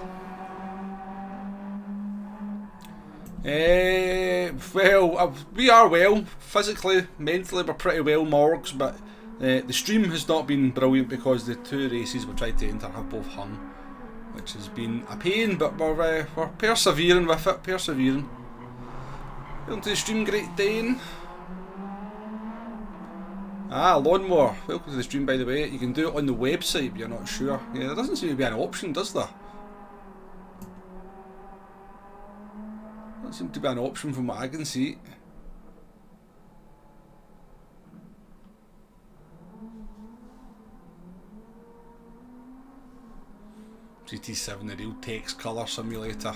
Well, we are well. Physically, mentally, we're pretty well, Morgs, but the stream has not been brilliant because the two races we tried to enter have both hung, which has been a pain, but we're persevering with it, persevering. Welcome to the stream, Great Dane. Lawnmower. Welcome to the stream, by the way. You can do it on the website, but you're not sure. Yeah, there doesn't seem to be an option, does there? Doesn't seem to be an option from what I can see. GT7, the real text colour simulator.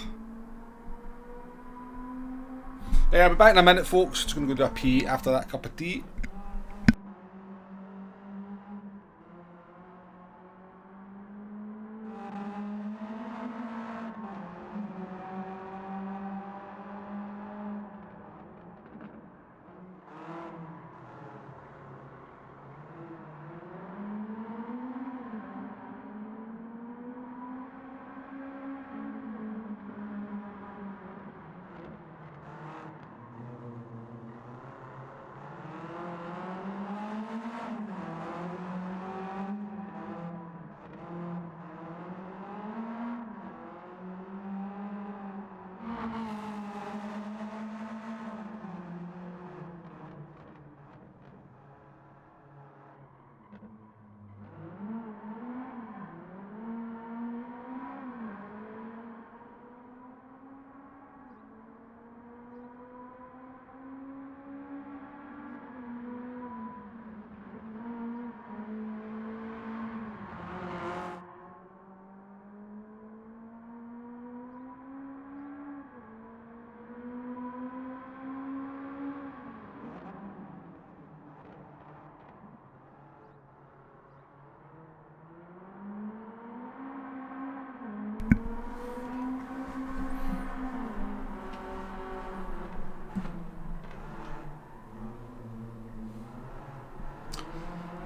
I'll be back in a minute, folks. Just going to go do a pee after that cup of tea.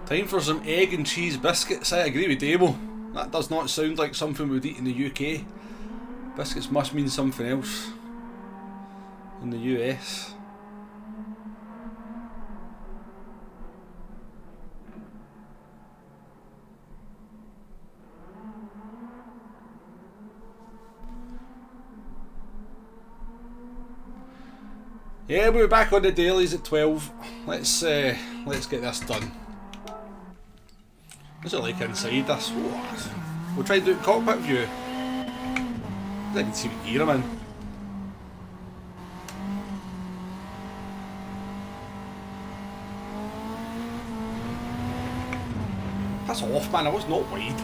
Time for some egg and cheese biscuits. I agree with Damo. That does not sound like something we'd eat in the UK. Biscuits must mean something else in the US. Yeah, we'll be back on the dailies at 12. Let's get this done. What's it like inside this? What? We'll try and do it cockpit view. I can see what gear I'm in. That's off, man. I was not wide.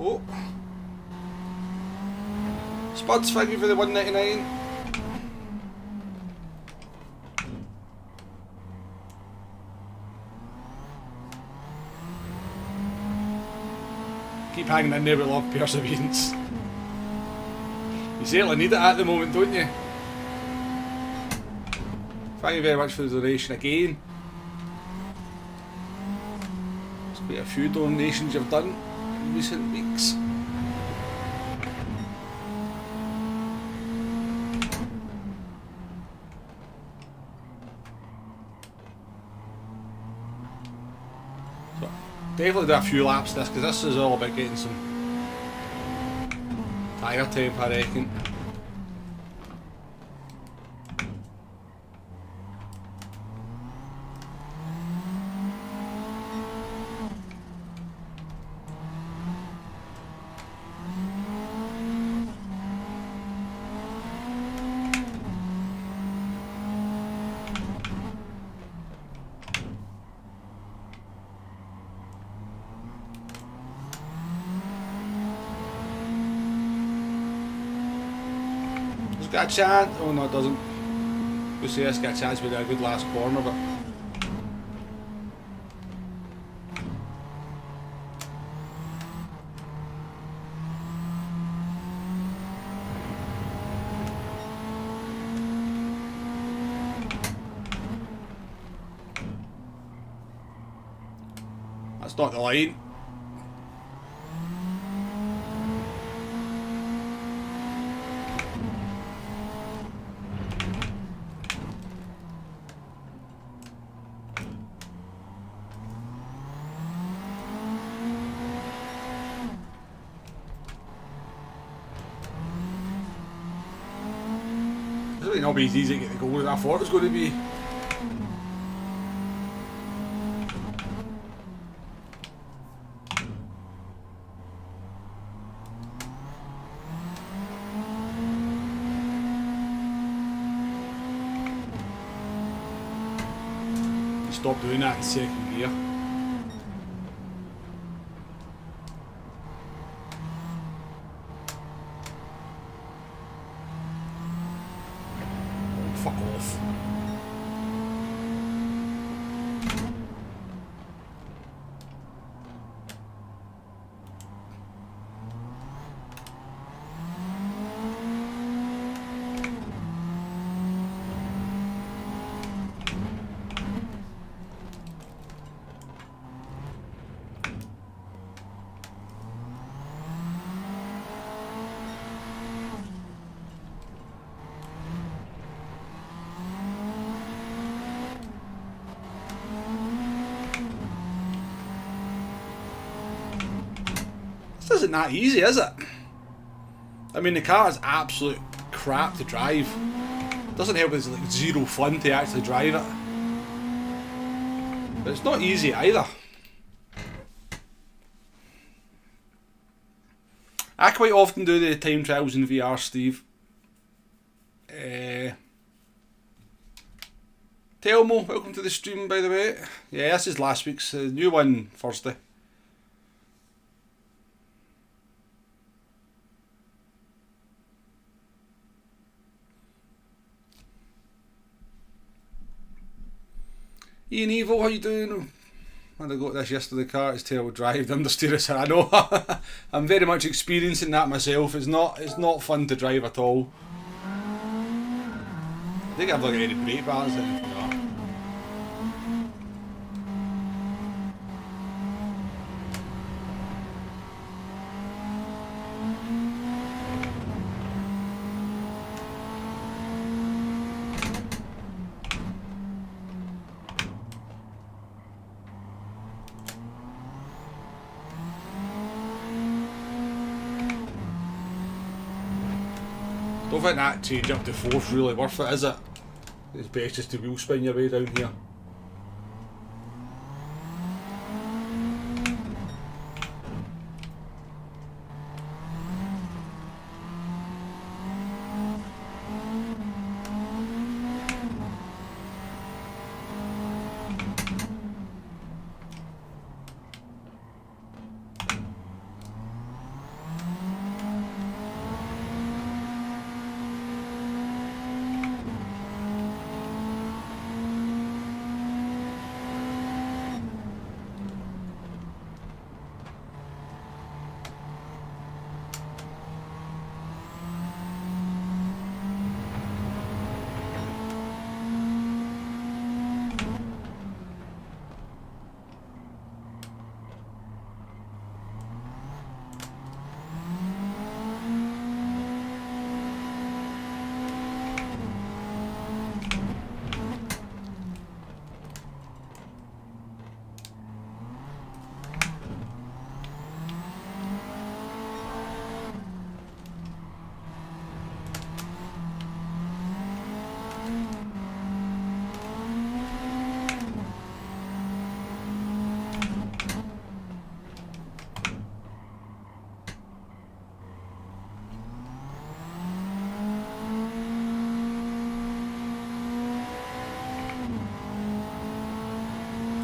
Oh. Spuds, thank you for the 199. Keep hanging in there with love, perseverance. You certainly need it at the moment, don't you? Thank you very much for the donation again. There's quite a few donations you've done in recent weeks. So, definitely do a few laps this, because this is all about getting some tyre temp, I reckon. Got a chance. Oh no, it doesn't. We'll see, it's got a chance with a good last corner, but that's not the line. It's really not easy to get the goal that I thought it was going to be. Stop doing that in second gear. Oh, fuck off. This isn't that easy, is it? I mean, the car is absolute crap to drive. It doesn't help it's like zero fun to actually drive it. But it's not easy either. I quite often do the time trials in VR, Steve. Telmo, welcome to the stream, by the way. Yeah, this is last week's new one, Thursday. Ian Evil, how you doing? I got this yesterday, car. It's terrible drive, the understeer. I know. I'm very much experiencing that myself. It's not fun to drive at all. I think I've not got any brake balance or anything like that. Don't think that change up to fourth's really worth it, is it? It's best just to wheel spin your way down here.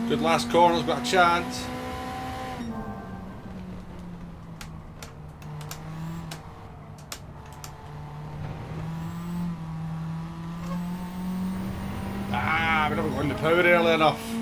Good last corner's got a chance. Ah, we never got in the power early enough.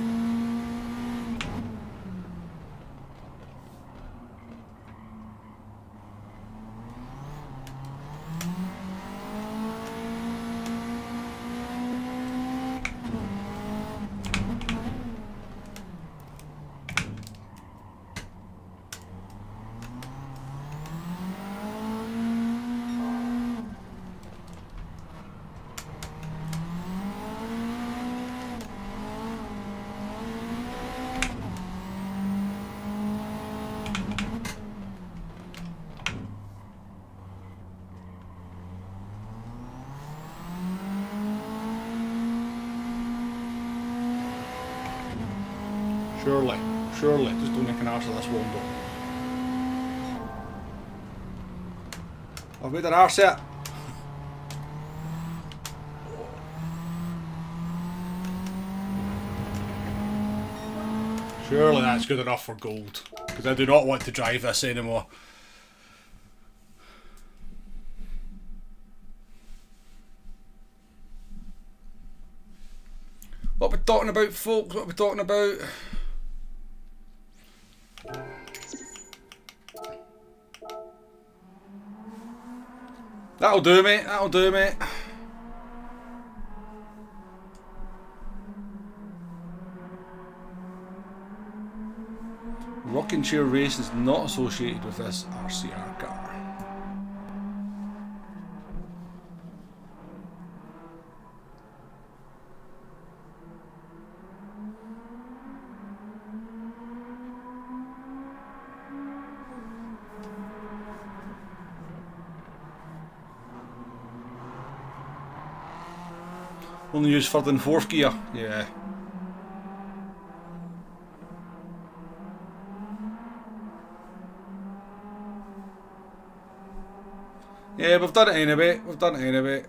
Surely, just don't make an arse of this womble. I've made an arse yet. Surely that's good enough for gold, because I do not want to drive this anymore. What are we talking about, folks? What are we talking about? That'll do, mate. That'll do, mate. Rocking chair race is not associated with this RCR car. Only use third and fourth gear, yeah. Yeah, we've done it anyway. We've done it anyway.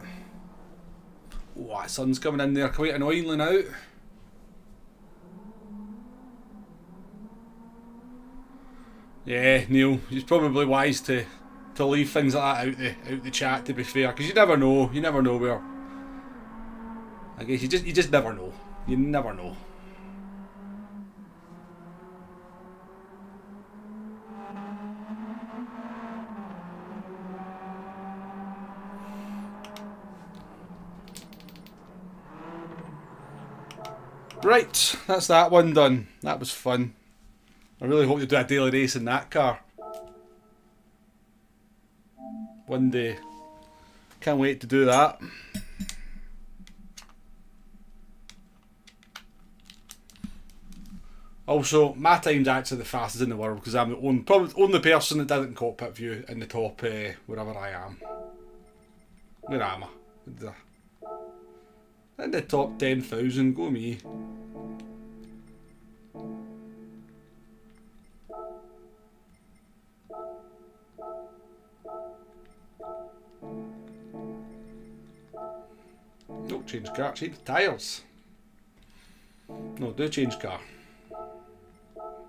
Oh, that sun's coming in there quite annoyingly now. Yeah, Neil, it's probably wise to leave things like that out the chat, to be fair, because you never know where. I guess you just never know. You never know. Right, that's that one done. That was fun. I really hope to do a daily race in that car one day. Can't wait to do that. Also, my time's actually the fastest in the world because I'm the probably only person that doesn't cockpit view in the top wherever I am. Where am I? In the top 10,000, go me. Don't change car, change tyres. No, do change car.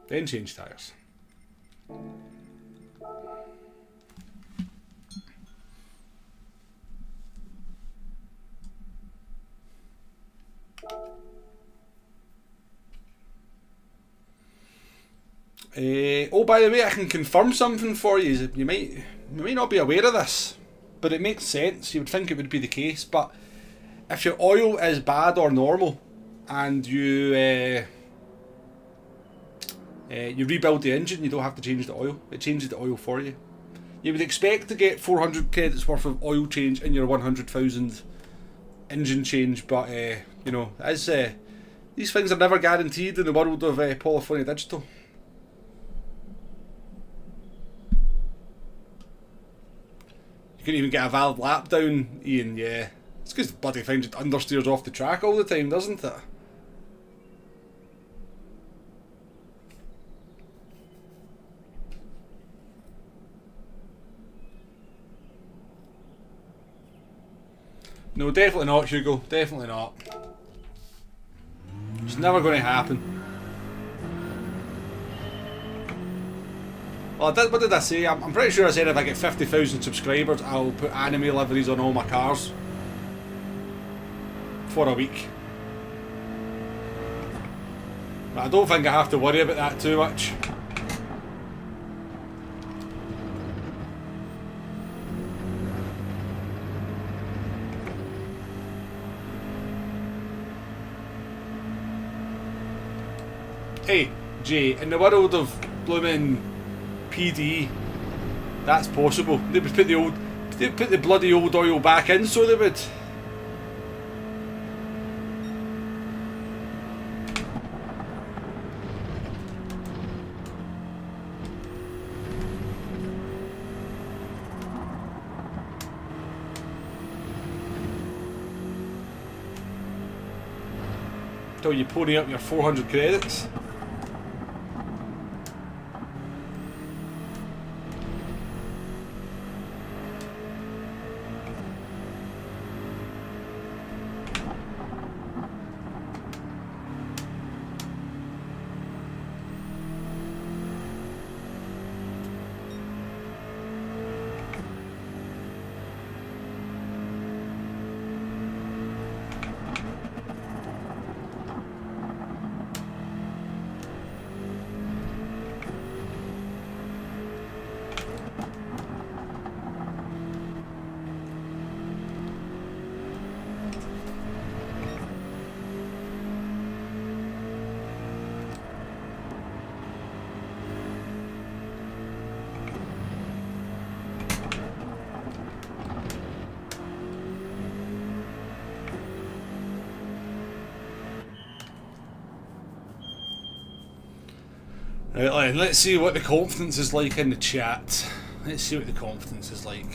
Then change tyres. Oh, by the way, I can confirm something for you. You might not be aware of this, but it makes sense. You would think it would be the case, but if your oil is bad or normal, and you rebuild the engine, you don't have to change the oil. It changes the oil for you. You would expect to get 400 credits worth of oil change in your 100,000 engine change, but you know, as these things are never guaranteed in the world of Polyphony Digital. You couldn't even get a valid lap down, Ian. Yeah, it's because the bloody thing just understeers off the track all the time, doesn't it? No, definitely not, Hugo. Definitely not. It's never going to happen. Well, what did I say? I'm pretty sure I said if I get 50,000 subscribers, I'll put anime liveries on all my cars. For a week. But I don't think I have to worry about that too much. Hey, Jay, in the world of blooming PD, that's possible. They would put the bloody old oil back in, so they would. Till you pony up your 400 credits. Right, let's see what the confidence is like in the chat. Let's see what the confidence is like.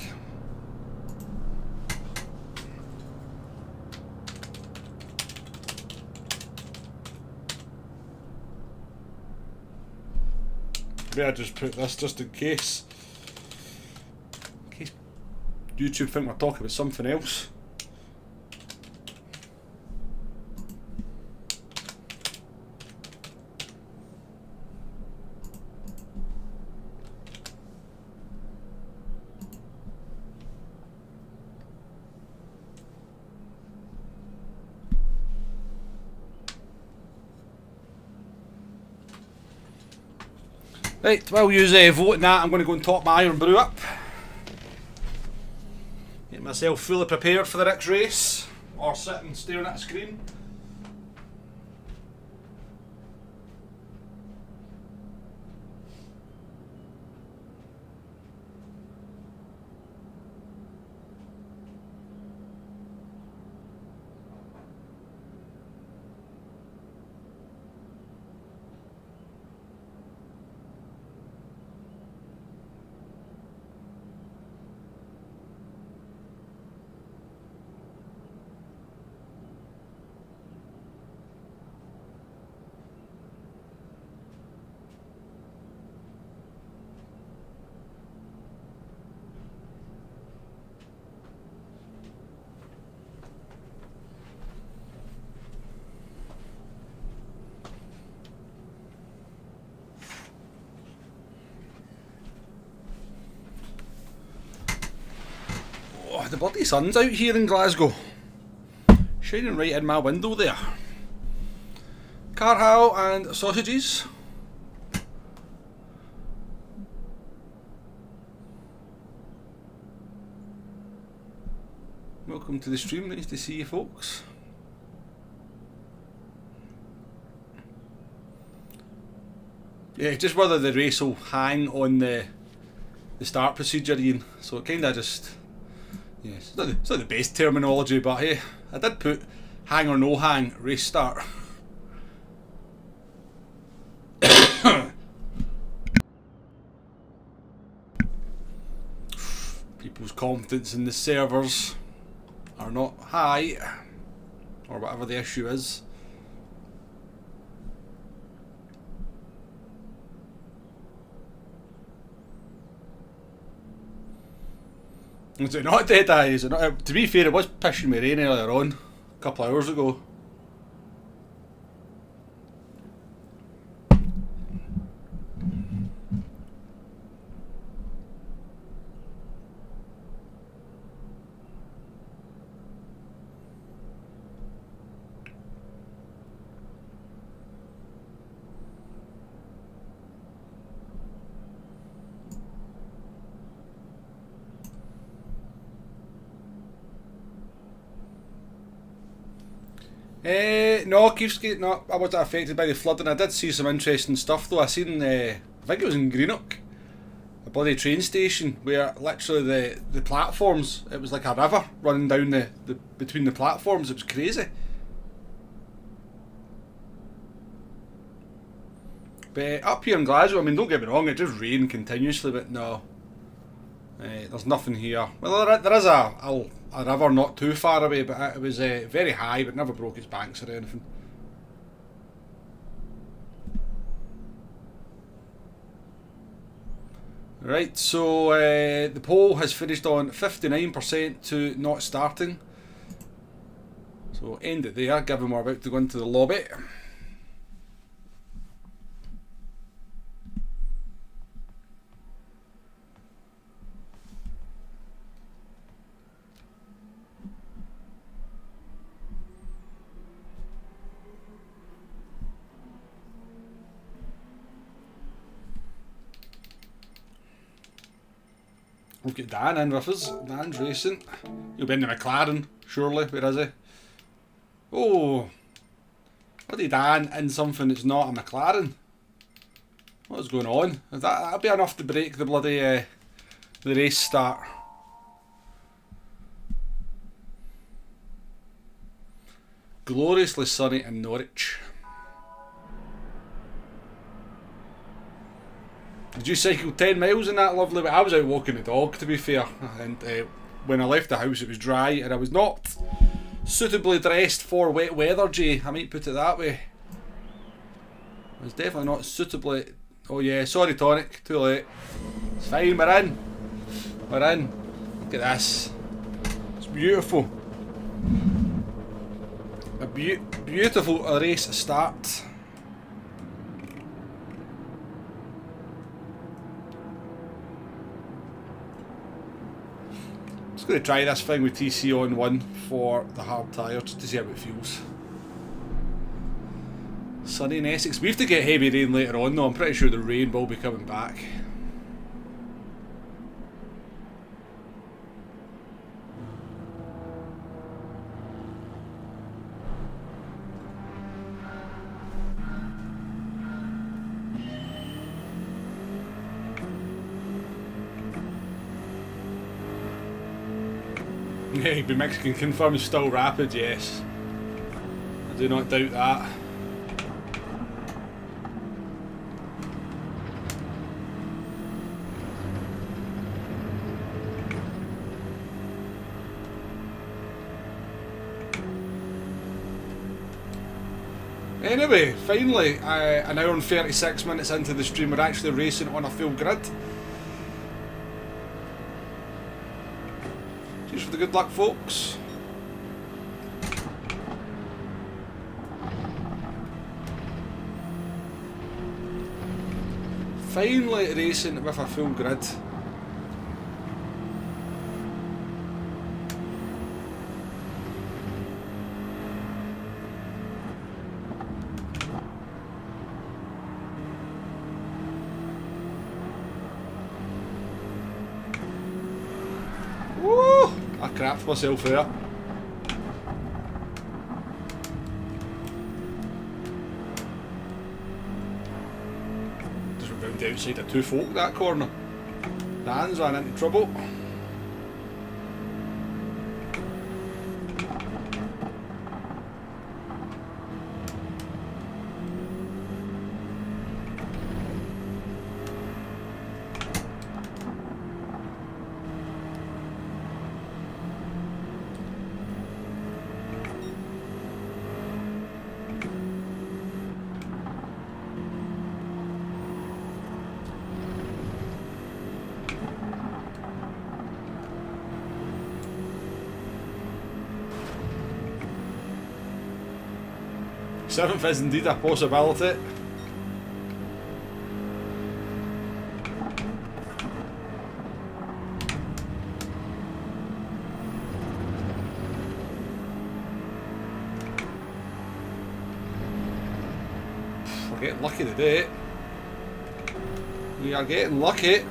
Maybe I just put this just in case. In case YouTube think we're talking about something else. Right, while you voting that, I'm going to go and top my Iron Brew up. Get myself fully prepared for the next race, or sitting staring at a screen. The bloody sun's out here in Glasgow, shining right in my window there. Carhal and sausages. Welcome to the stream, nice to see you folks. Yeah, just whether the race will hang on the start procedure, Ian, so it kind of just... Yes, it's not the best terminology, but hey, I did put hang or no hang, race start. People's confidence in the servers are not high, or whatever the issue is. Is it not dead eye? Is it not? To be fair, it was pissing me rain earlier on, a couple of hours ago. No, Keefsgate, no, I wasn't affected by the flooding. I did see some interesting stuff though. I seen, I think it was in Greenock, a bloody train station where literally the platforms, it was like a river running down the between the platforms. It was crazy. But up here in Glasgow, I mean, don't get me wrong, it just rained continuously, but no, there's nothing here. Well, there is a river not too far away, but it was very high, but never broke its banks or anything. Right, so the poll has finished on 59% to not starting. So end it there, given we're about to go into the lobby. We've got Dan in with us. Dan's racing. He'll be in the McLaren, surely. Where is he? Oh, bloody Dan in something that's not a McLaren. What's going on? That'll be enough to break the bloody the race start. Gloriously sunny in Norwich. Did you cycle 10 miles in that lovely way? I was out walking the dog, to be fair, and when I left the house it was dry and I was not suitably dressed for wet weather, Jay. I might put it that way. I was definitely not suitably... Oh yeah, sorry Tonic, too late. It's fine, we're in. We're in. Look at this. It's beautiful. A beautiful race start. Just going to try this thing with TC on 1 for the hard tyre just to see how it feels. sunny in Essex. We have to get heavy rain later on though. I'm pretty sure the rain will be coming back. Yeah, be Mexican confirmed still rapid, yes. I do not doubt that. Anyway, finally, an hour and 36 minutes into the stream, we're actually racing on a full grid. Cheers for the good luck, folks. Finally racing with a full grid. I crapped myself there. Just round outside of two folk that corner. Dan's ran into trouble. Seventh is indeed a possibility. We're getting lucky today. We are getting lucky.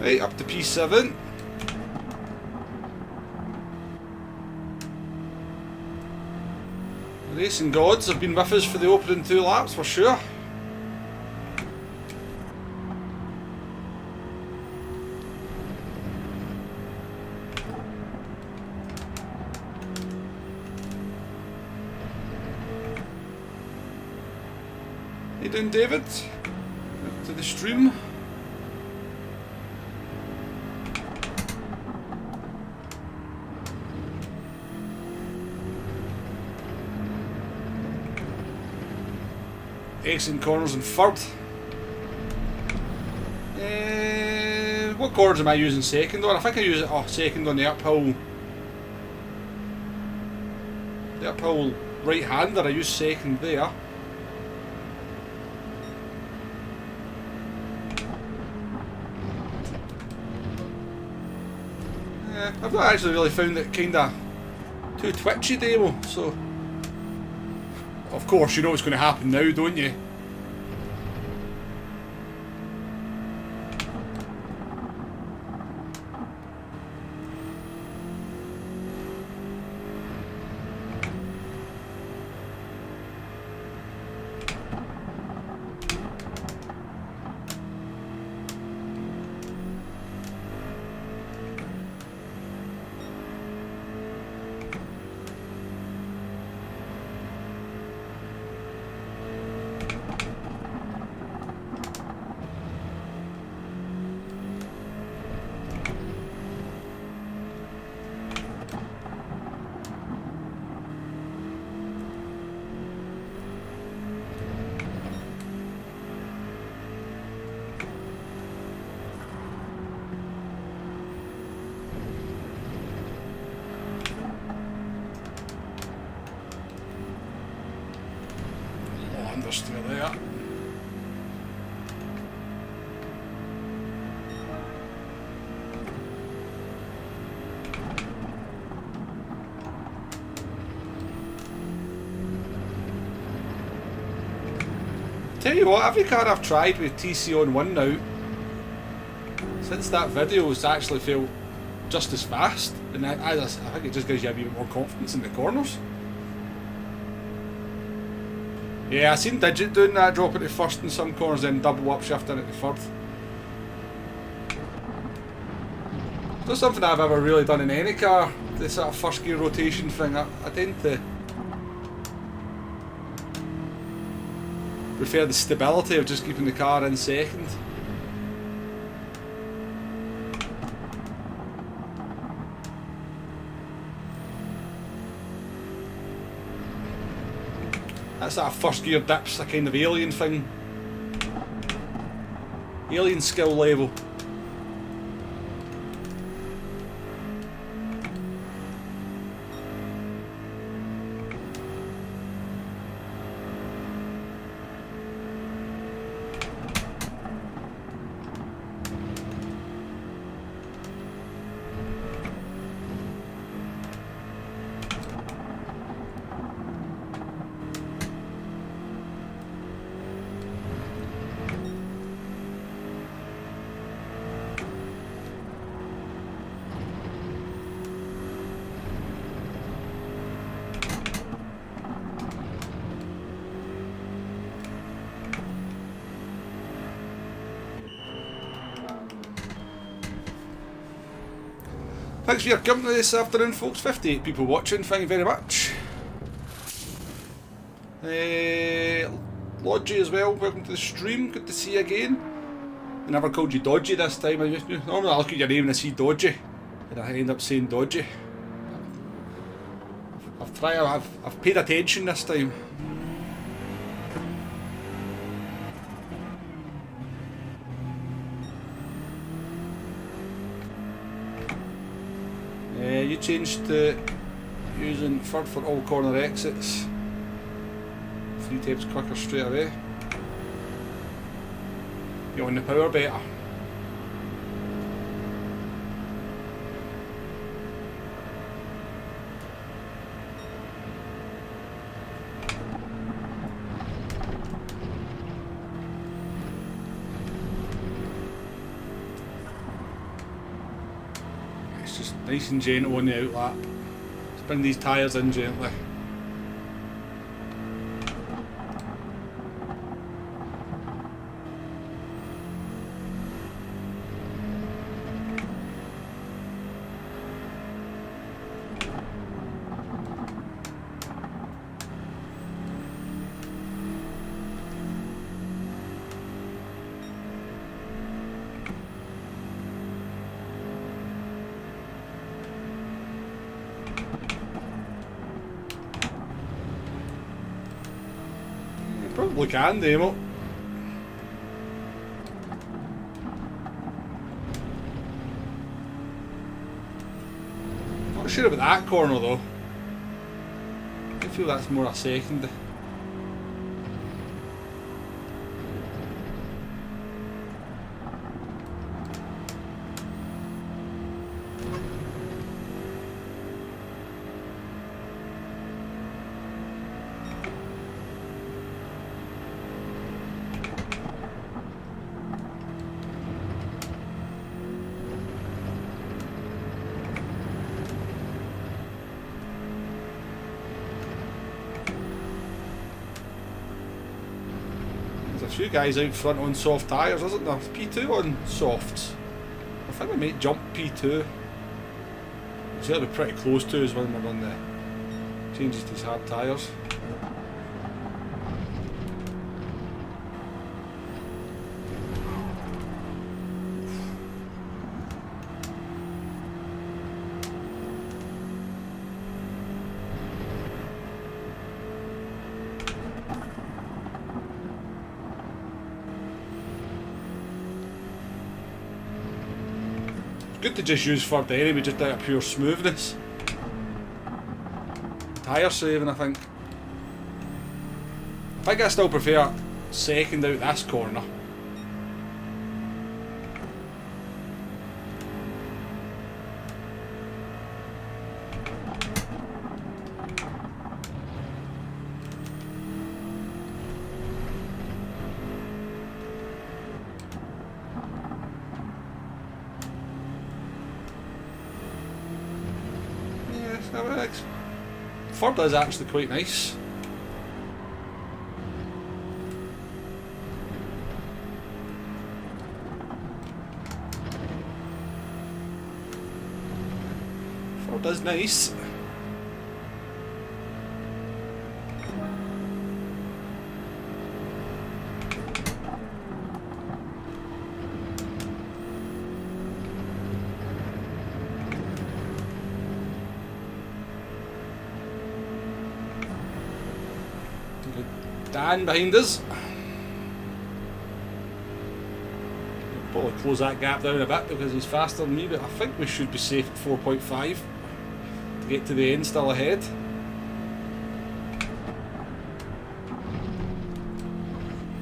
Right, up to P7. The racing gods have been with us for the opening 2 laps for sure. How you doing, David? To the stream. Excellent corners in third. What corners am I using second on? I think I use it second on the uphill. The uphill right hander, I use second there. I've not actually really found it kinda too twitchy demo, so of course you know what's going to happen now, don't you? understeer there. Tell you what, every car I've tried with TC on 1 now, since that video, it's actually felt just as fast, and I think it just gives you a wee bit more confidence in the corners. Yeah, I seen Digit doing that, dropping to first in some corners, then double upshifting it to third. It's not something I've ever really done in any car, this sort of first gear rotation thing. I tend to prefer the stability of just keeping the car in second. That's that first gear dips, a kind of alien thing. Alien skill level. Thanks for your company this afternoon, folks. 58 people watching, thank you very much. Lodgy as well, welcome to the stream, good to see you again. I never called you Dodgy this time. Normally I look at your name and I see Dodgy, and I end up saying Dodgy. I've paid attention this time. You changed to using third for all corner exits. 3 times quicker straight away. You're on the power better. Nice and gentle on the outlap. Let's bring these tyres in gently. Probably can, demo. Not sure about that corner though. I feel that's more a second. Few guys out front on soft tyres, isn't there? P2 on softs. I think we might jump P2. So that'll be pretty close to us when we run the changes to these hard tyres. Good to just use third anyway, just out of pure smoothness. Tyre saving, I think. think I still prefer second out this corner. Third is actually quite nice. Third is nice. Dan behind us. Probably close that gap down a bit because he's faster than me, but I think we should be safe at 4.5 to get to the end still ahead.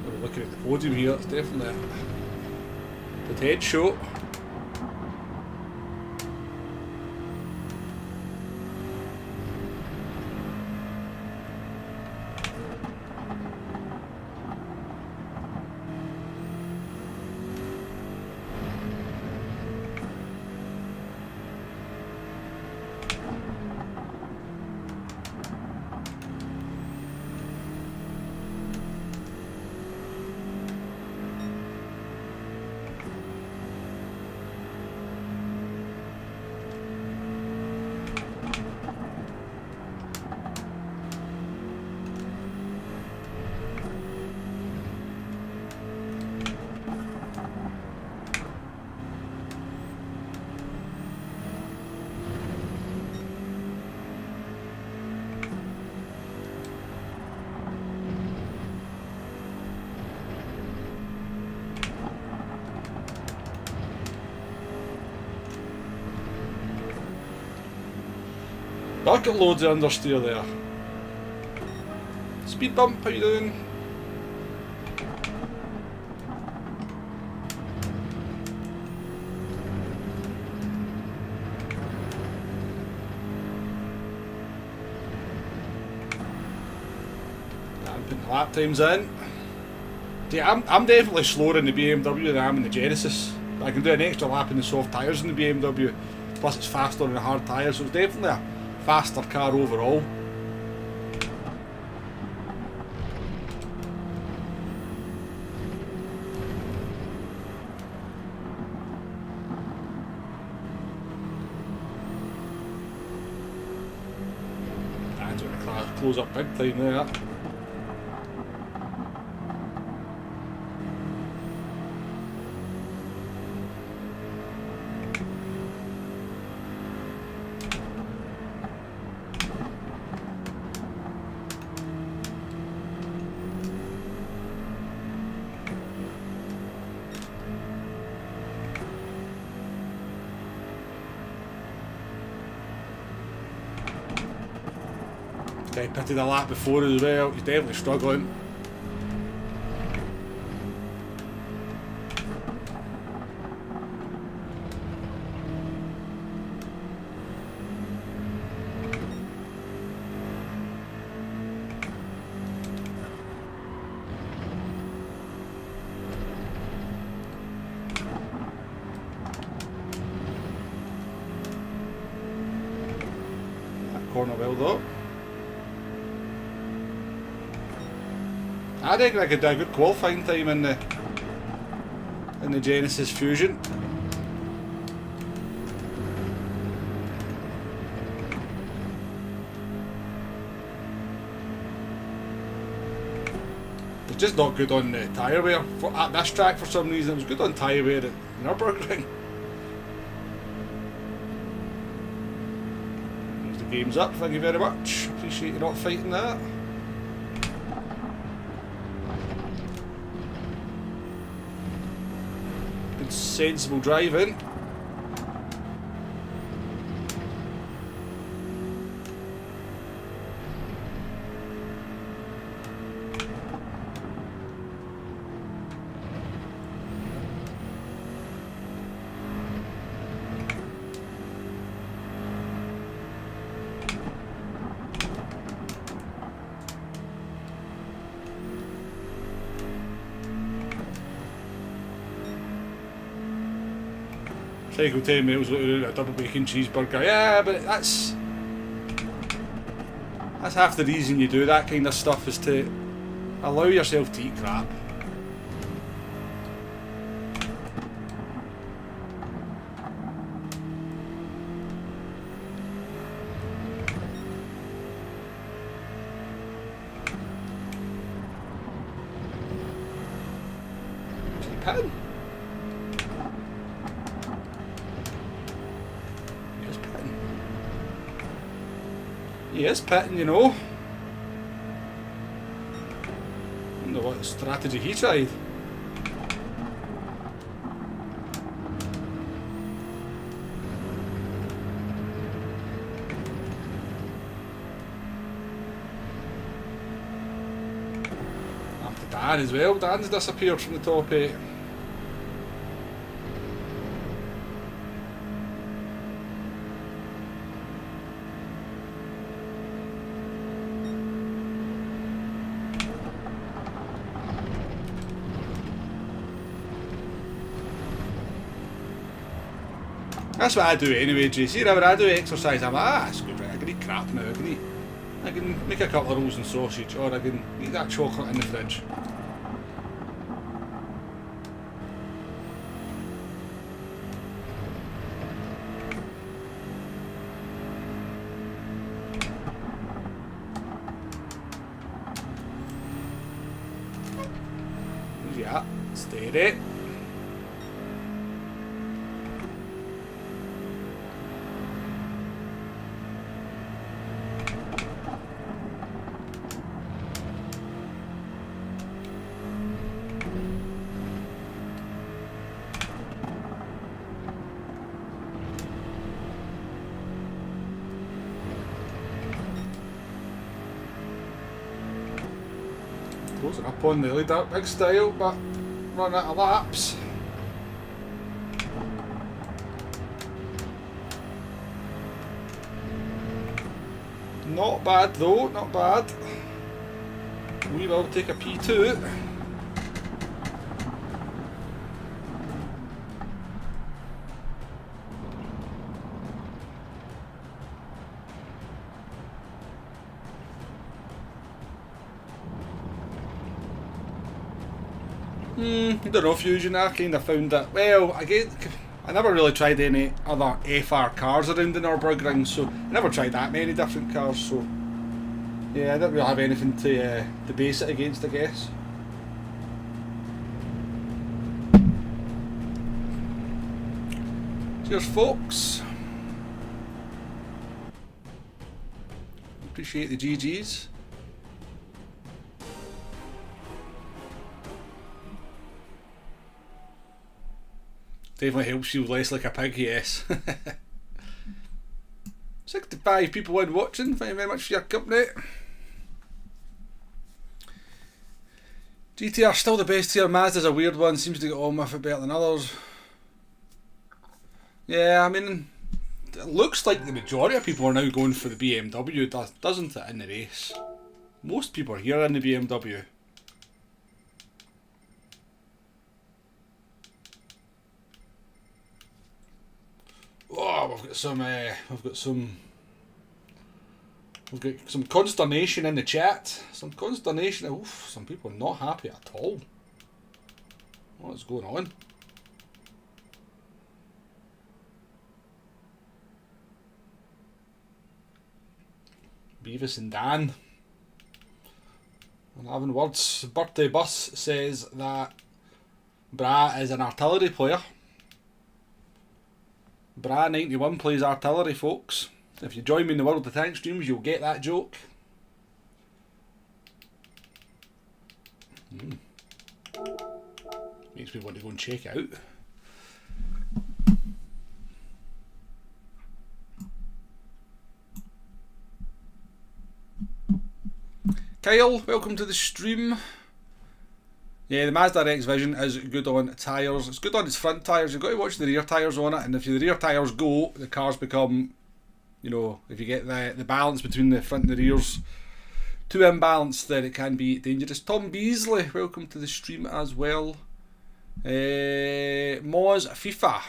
We're looking at the podium here, it's definitely a good head show. Bucket loads of understeer there. Speed bump, how you doing? I'm putting the lap times in. Yeah, I'm definitely slower in the BMW than I am in the Genesis. I can do an extra lap in the soft tyres in the BMW, plus it's faster in the hard tyres, so it's definitely a faster car overall. And we're going to close up big time there. I pitted a lap before as well, he's definitely struggling. That corner well though. I reckon I could do a good qualifying time in the Genesis Fusion. It's just not good on the tyre wear at this track for some reason. It was good on tyre wear at Nürburgring. The game's up, thank you very much. Appreciate you not fighting that. Sensible driving. Tycho 10 miles later, a double bacon cheeseburger. Yeah, but that's half the reason you do that kind of stuff, is to allow yourself to eat crap. Pitting? He is pitting. He is pitting, you know. I wonder what strategy he tried. After Dan as well. Dan's disappeared from the top 8. That's what I do anyway, JC. Whenever I do exercise, I'm like, it's good, right? I can eat crap now. I can make a couple of rolls and sausage, or I can eat that chocolate in the fridge. Yeah, steady. Closing up on the leader, big style, but run out of laps. Not bad though, not bad. We will take a P2. I don't know, Fusion, I kind of found that, well, again, I never really tried any other FR cars around the Nürburgring, so I never tried that many different cars, so yeah, I didn't really have anything to base it against, I guess. Cheers, folks. Appreciate the GGs. Definitely helps you less like a pig, yes. 65 people in watching, thank you very much for your company. GTR still the best here, Mazda's a weird one, seems to get on with it better than others. Yeah, I mean, it looks like the majority of people are now going for the BMW, doesn't it, in the race? Most people are here in the BMW. Oh, we've got some consternation in the chat. Some consternation. Oof, some people not happy at all. What's going on? Beavis and Dan. And having words. Birthday Bus says that Bra is an artillery player. Bra 91 plays artillery, folks. If you join me in the World of Tank streams, you'll get that joke. Makes me want to go and check it out. Kyle, welcome to the stream. Yeah, the Mazda X Vision is good on tyres. It's good on its front tyres. You've got to watch the rear tyres on it, and if the rear tyres go, the cars become, you know, if you get the balance between the front and the rears too imbalanced, then it can be dangerous. Tom Beasley, welcome to the stream as well. Moz FIFA.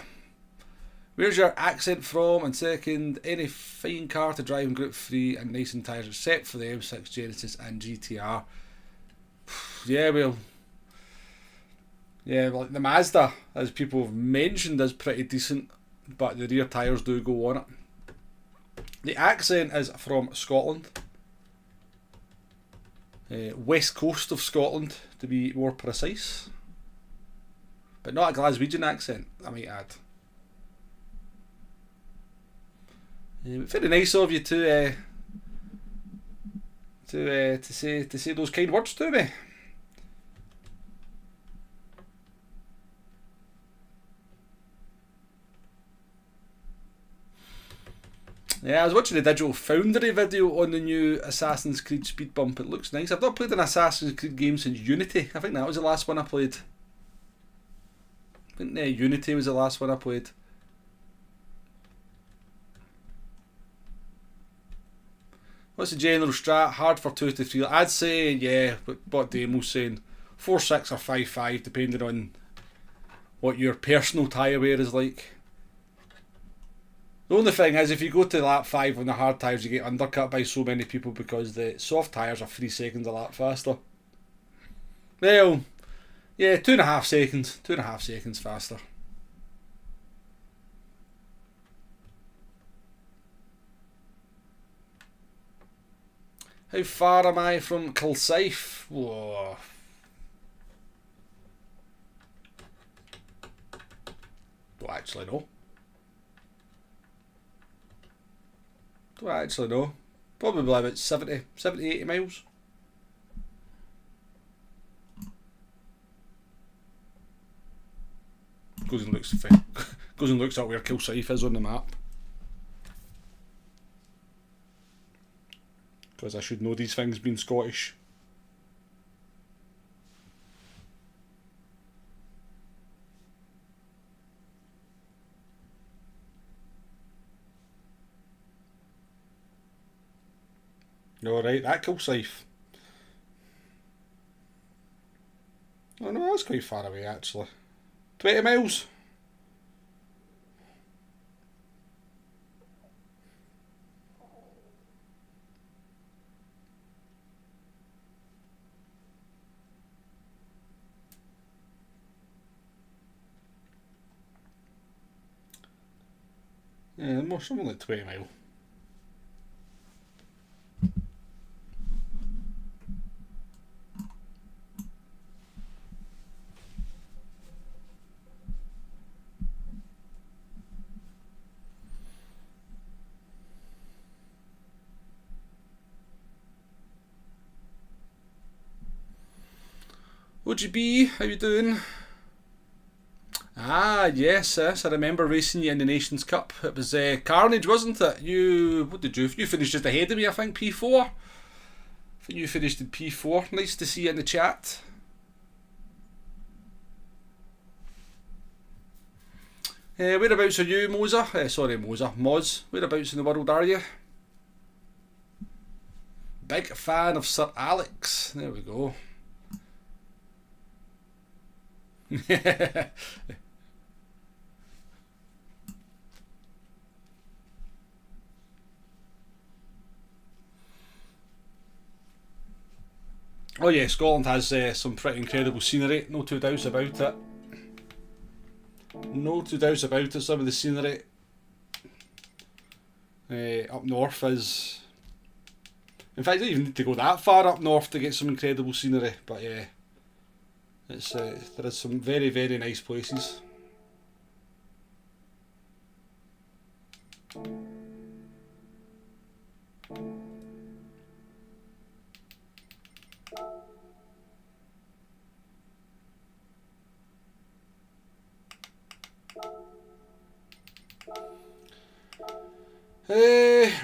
Where's your accent from? And second, any fine car to drive in Group 3 and nice and tyres except for the M6 Genesis and GTR. Yeah, well, yeah, like the Mazda, as people have mentioned, is pretty decent, but the rear tyres do go on it. The accent is from Scotland. West coast of Scotland, to be more precise. But not a Glaswegian accent, I might add. Very nice of you to say those kind words to me. Yeah, I was watching the Digital Foundry video on the new Assassin's Creed Speed Bump. It looks nice. I've not played an Assassin's Creed game since Unity. I think that was the last one I played. I think Unity was the last one I played. What's the general strat? Hard for 2 to 3. I'd say, yeah, what Damo's saying, 4.6 or 5.5, depending on what your personal tyre wear is like. The only thing is, if you go to lap 5 on the hard tyres, you get undercut by so many people because the soft tyres are 3 seconds a lap faster. Well, yeah, 2.5 seconds. 2.5 seconds faster. How far am I from Kilsyth? Whoa. Don't actually know. Don't actually know. Probably about 70, 80 miles. Goes and looks at where Kilsyth is on the map. Because I should know these things being Scottish. Alright, that Kilsyth. Oh no, that's quite far away actually. 20 miles. Yeah, more something like 20 mile. OGB, how you doing? Ah, yes, I remember racing you in the Nations Cup. It was carnage, wasn't it? What did you finished just ahead of me, I think, P4. I think you finished in P4. Nice to see you in the chat. Whereabouts are you, Moz? Whereabouts in the world are you? Big fan of Sir Alex. There we go. Oh yeah, Scotland has some pretty incredible scenery, no two doubts about it. No two doubts about it, some of the scenery up north is... In fact, you don't even need to go that far up north to get some incredible scenery, but yeah. It's there is some very, very nice places.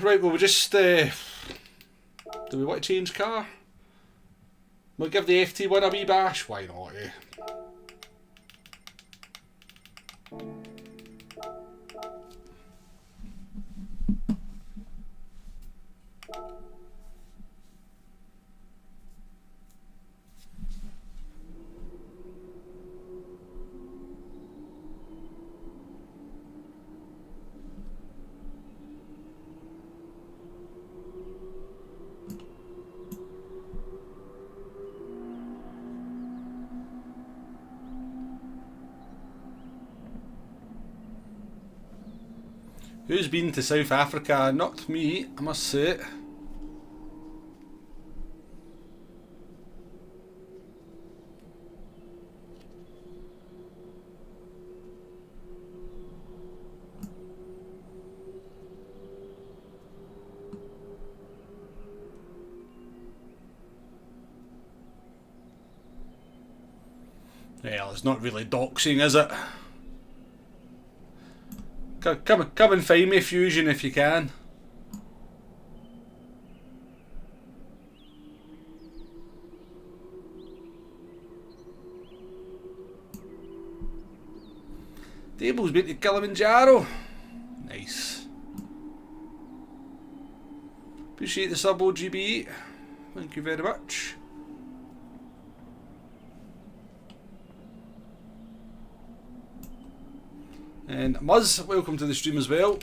Right, well we just do we want to change car? We'll give the FT1 a wee bash, why not, eh? Who's been to South Africa? Not me, I must say. Well, it's not really doxing, is it? Come and find me, Fusion, if you can. Dable's been to Kilimanjaro. Nice. Appreciate the sub, OGB. Thank you very much. And Muzz, welcome to the stream as well.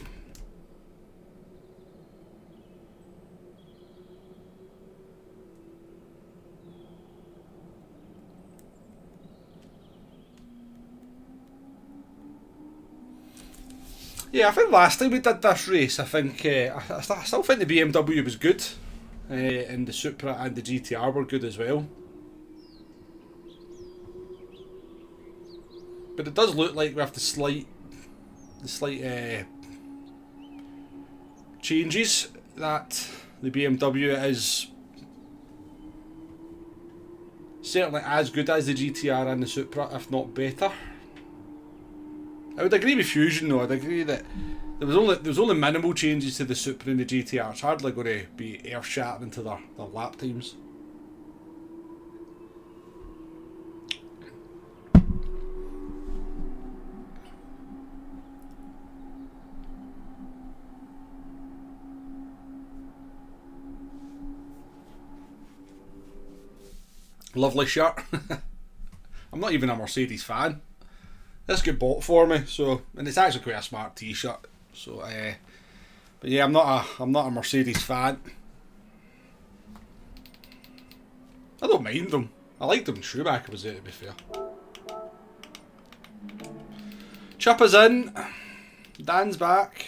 Yeah, I think last time we did this race, I think I still think the BMW was good, and the Supra and the GTR were good as well. But it does look like we have the slight changes that the BMW is certainly as good as the GTR and the Supra, if not better. I would agree with Fusion though. I'd agree that there was only minimal changes to the Supra and the GTR. It's hardly going to be earth shattering to their lap times. Lovely shirt. I'm not even a Mercedes fan. This got bought for me, so, and it's actually quite a smart T-shirt. So, but yeah, I'm not a Mercedes fan. I don't mind them. I liked them in Schumacher was there, to be fair. Chippa's in. Dan's back.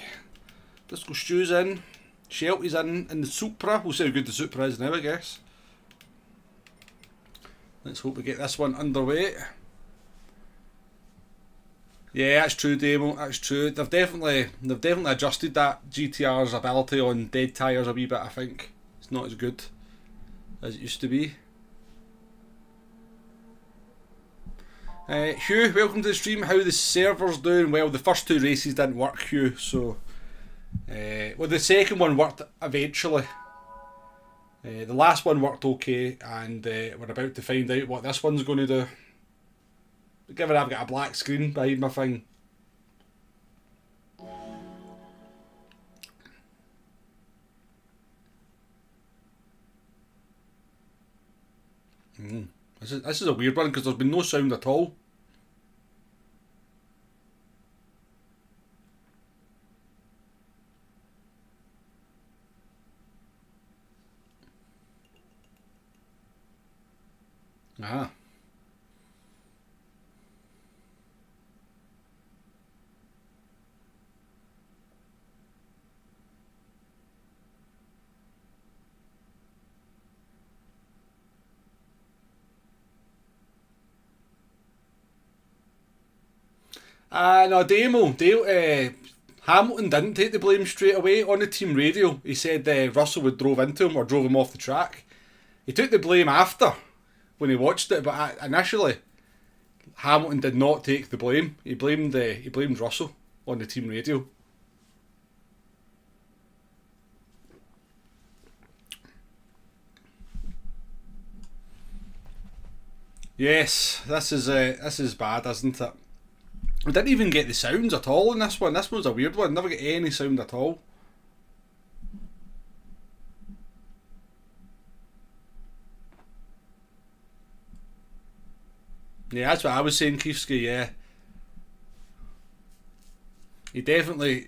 Disco Stew's in. Shelty's in. And the Supra. We'll see how good the Supra is now, I guess. Let's hope we get this one underway. Yeah, that's true, Demo. That's true. They've definitely adjusted that GTR's ability on dead tyres a wee bit. I think it's not as good as it used to be. Hugh, welcome to the stream. How are the servers doing? Well, the first two races didn't work, Hugh. So, well, the second one worked eventually. The last one worked okay, and we're about to find out what this one's going to do. Given I've got a black screen behind my thing. This is a weird one because there's been no sound at all. Ah. No, Hamilton didn't take the blame straight away on the team radio. He said Russell would drove into him or drove him off the track. He took the blame after, when he watched it, but initially, Hamilton did not take the blame. He blamed Russell on the team radio. Yes, this is bad, isn't it? We didn't even get the sounds at all in this one. This one's a weird one. Never get any sound at all. Yeah, that's what I was saying, Kiefsky, yeah. He definitely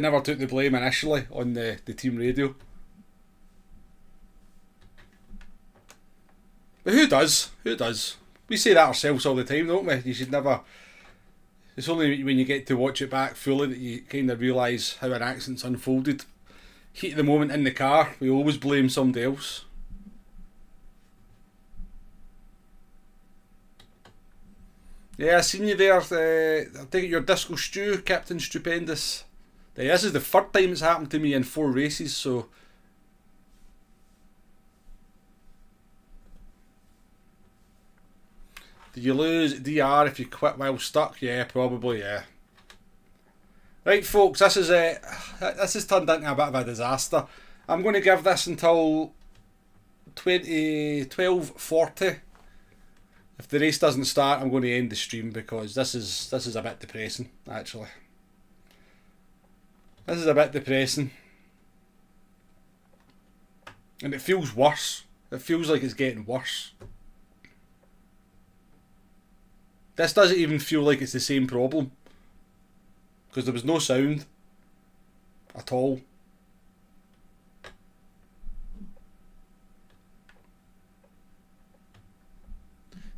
never took the blame initially on the team radio. But who does? Who does? We say that ourselves all the time, don't we? You should never It's only when you get to watch it back fully that you kind of realise how an accident's unfolded. Heat of the moment in the car, we always blame somebody else. Yeah, I seen you there. I think your Disco Stew, Captain Stupendous. This is the third time it's happened to me in 4 races, so. Did you lose DR if you quit while stuck? Yeah, probably, yeah. Right, folks, this has turned into a bit of a disaster. I'm going to give this until 12:40. If the race doesn't start, I'm going to end the stream because this is a bit depressing, actually. This is a bit depressing. And it feels worse. It feels like it's getting worse. This doesn't even feel like it's the same problem. Because there was no sound. At all.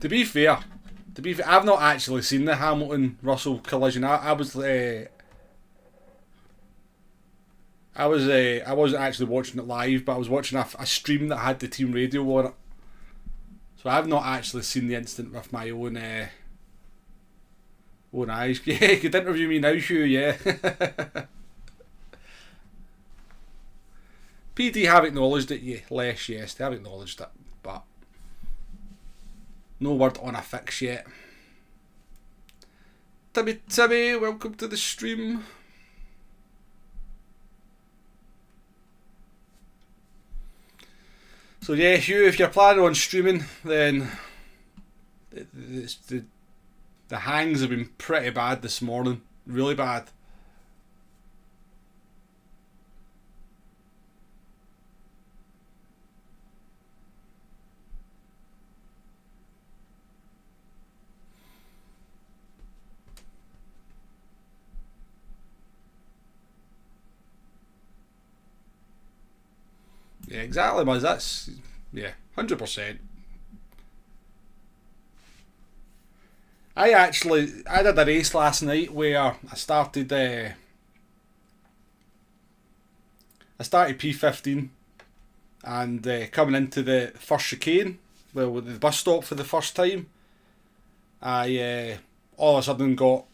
To be fair, I've not actually seen the Hamilton-Russell collision. I wasn't actually watching it live, but I was watching a stream that had the team radio on it. So I've not actually seen the incident with my own eyes. Yeah, you could interview me now, Hugh, yeah. PD have acknowledged it, yeah. Yes, they have acknowledged it, but no word on a fix yet. Timmy, welcome to the stream. So yeah, Hugh, if you're planning on streaming, then the hangs have been pretty bad this morning. Really bad. Yeah, exactly, Buzz. That's, yeah, 100%. I did a race last night where I started P15 and coming into the first chicane, well, with the bus stop for the first time, I all of a sudden got,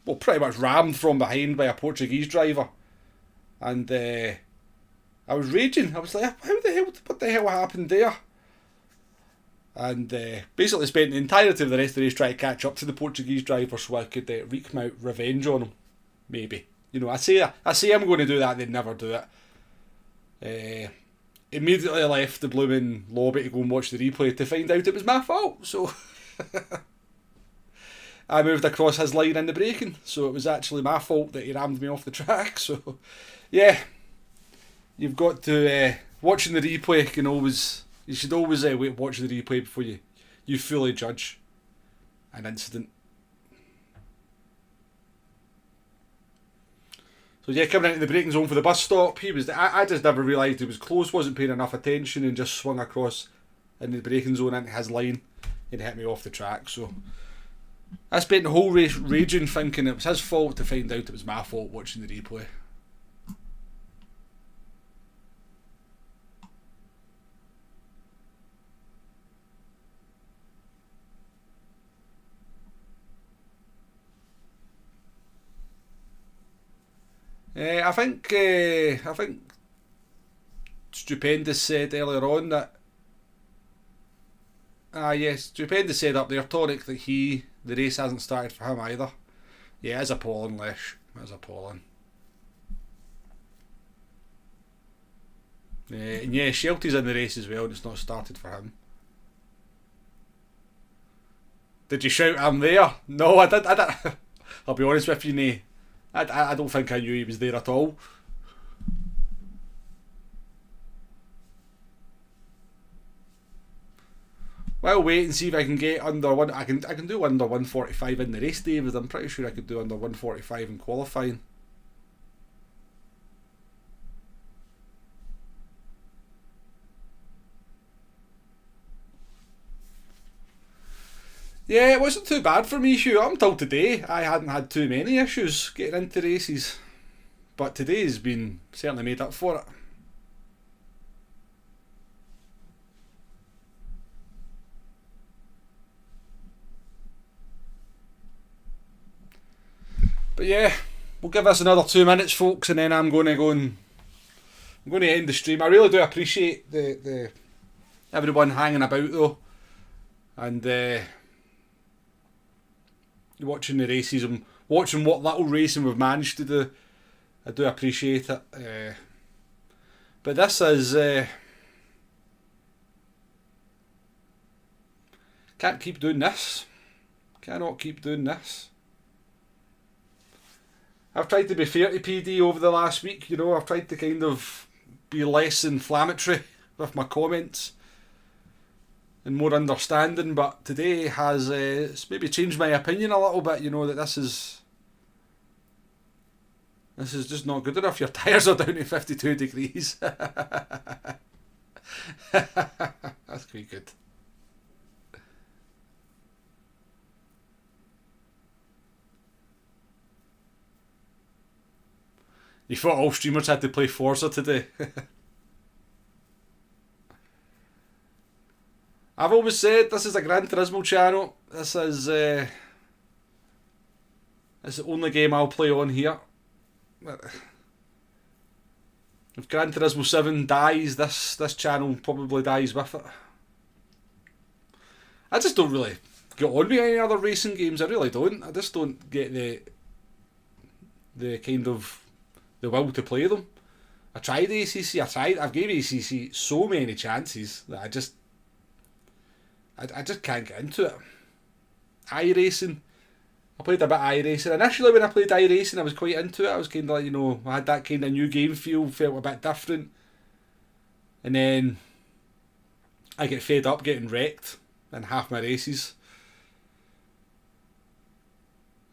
well, pretty much rammed from behind by a Portuguese driver, and I was raging. I was like, what the hell happened there? And basically spent the entirety of the rest of the race trying to catch up to the Portuguese driver so I could wreak my revenge on him. Maybe. You know, I say I'm going to do that, they never do it. Immediately left the blooming lobby to go and watch the replay to find out it was my fault. So I moved across his line in the braking, so it was actually my fault that he rammed me off the track. So yeah, you've got to watching the replay you should always watch the replay before you fully judge an incident. So yeah, coming into the braking zone for the bus stop, I just never realised he was close, wasn't paying enough attention, and just swung across in the braking zone into his line and hit me off the track. So I spent the whole race raging, thinking it was his fault, to find out it was my fault watching the replay. I think Stupendous said earlier on that yes, Stupendous said up there, Tonic, that the race hasn't started for him either. Yeah, it's appalling, Lesh. It's appalling. And yeah, Shelty's in the race as well, and it's not started for him. Did you shout I'm there? No, I did. I'll be honest with you, Nay. I don't think I knew he was there at all. Well, I'll wait and see if I can get under one. I can do under 145 in the race, David. I'm pretty sure I could do under 145 in qualifying. Yeah, it wasn't too bad for me, Hugh. Up until today, I hadn't had too many issues getting into races. But today's been certainly made up for it. But yeah, we'll give us another 2 minutes, folks, and then I'm going to end the stream. I really do appreciate the everyone hanging about though, and watching the races and watching what little racing we've managed to do. I do appreciate it. But this is can't keep doing this. Cannot keep doing this. I've tried to be fair to PD over the last week, you know, I've tried to kind of be less inflammatory with my comments and more understanding, but today has maybe changed my opinion a little bit, you know, that this is just not good enough. Your tyres are down to 52 degrees. That's quite good. You thought all streamers had to play Forza today. I've always said this is a Gran Turismo channel. This is the only game I'll play on here. If Gran Turismo 7 dies, this channel probably dies with it. I just don't really get on with any other racing games. I really don't. I just don't get the kind of the will to play them. I tried ACC. I've gave ACC so many chances that I just can't get into it. iRacing. I played a bit of iRacing. Initially when I played iRacing I was quite into it. I was kind of like, you know, I had that kind of new game feel, felt a bit different. And then I get fed up getting wrecked in half my races.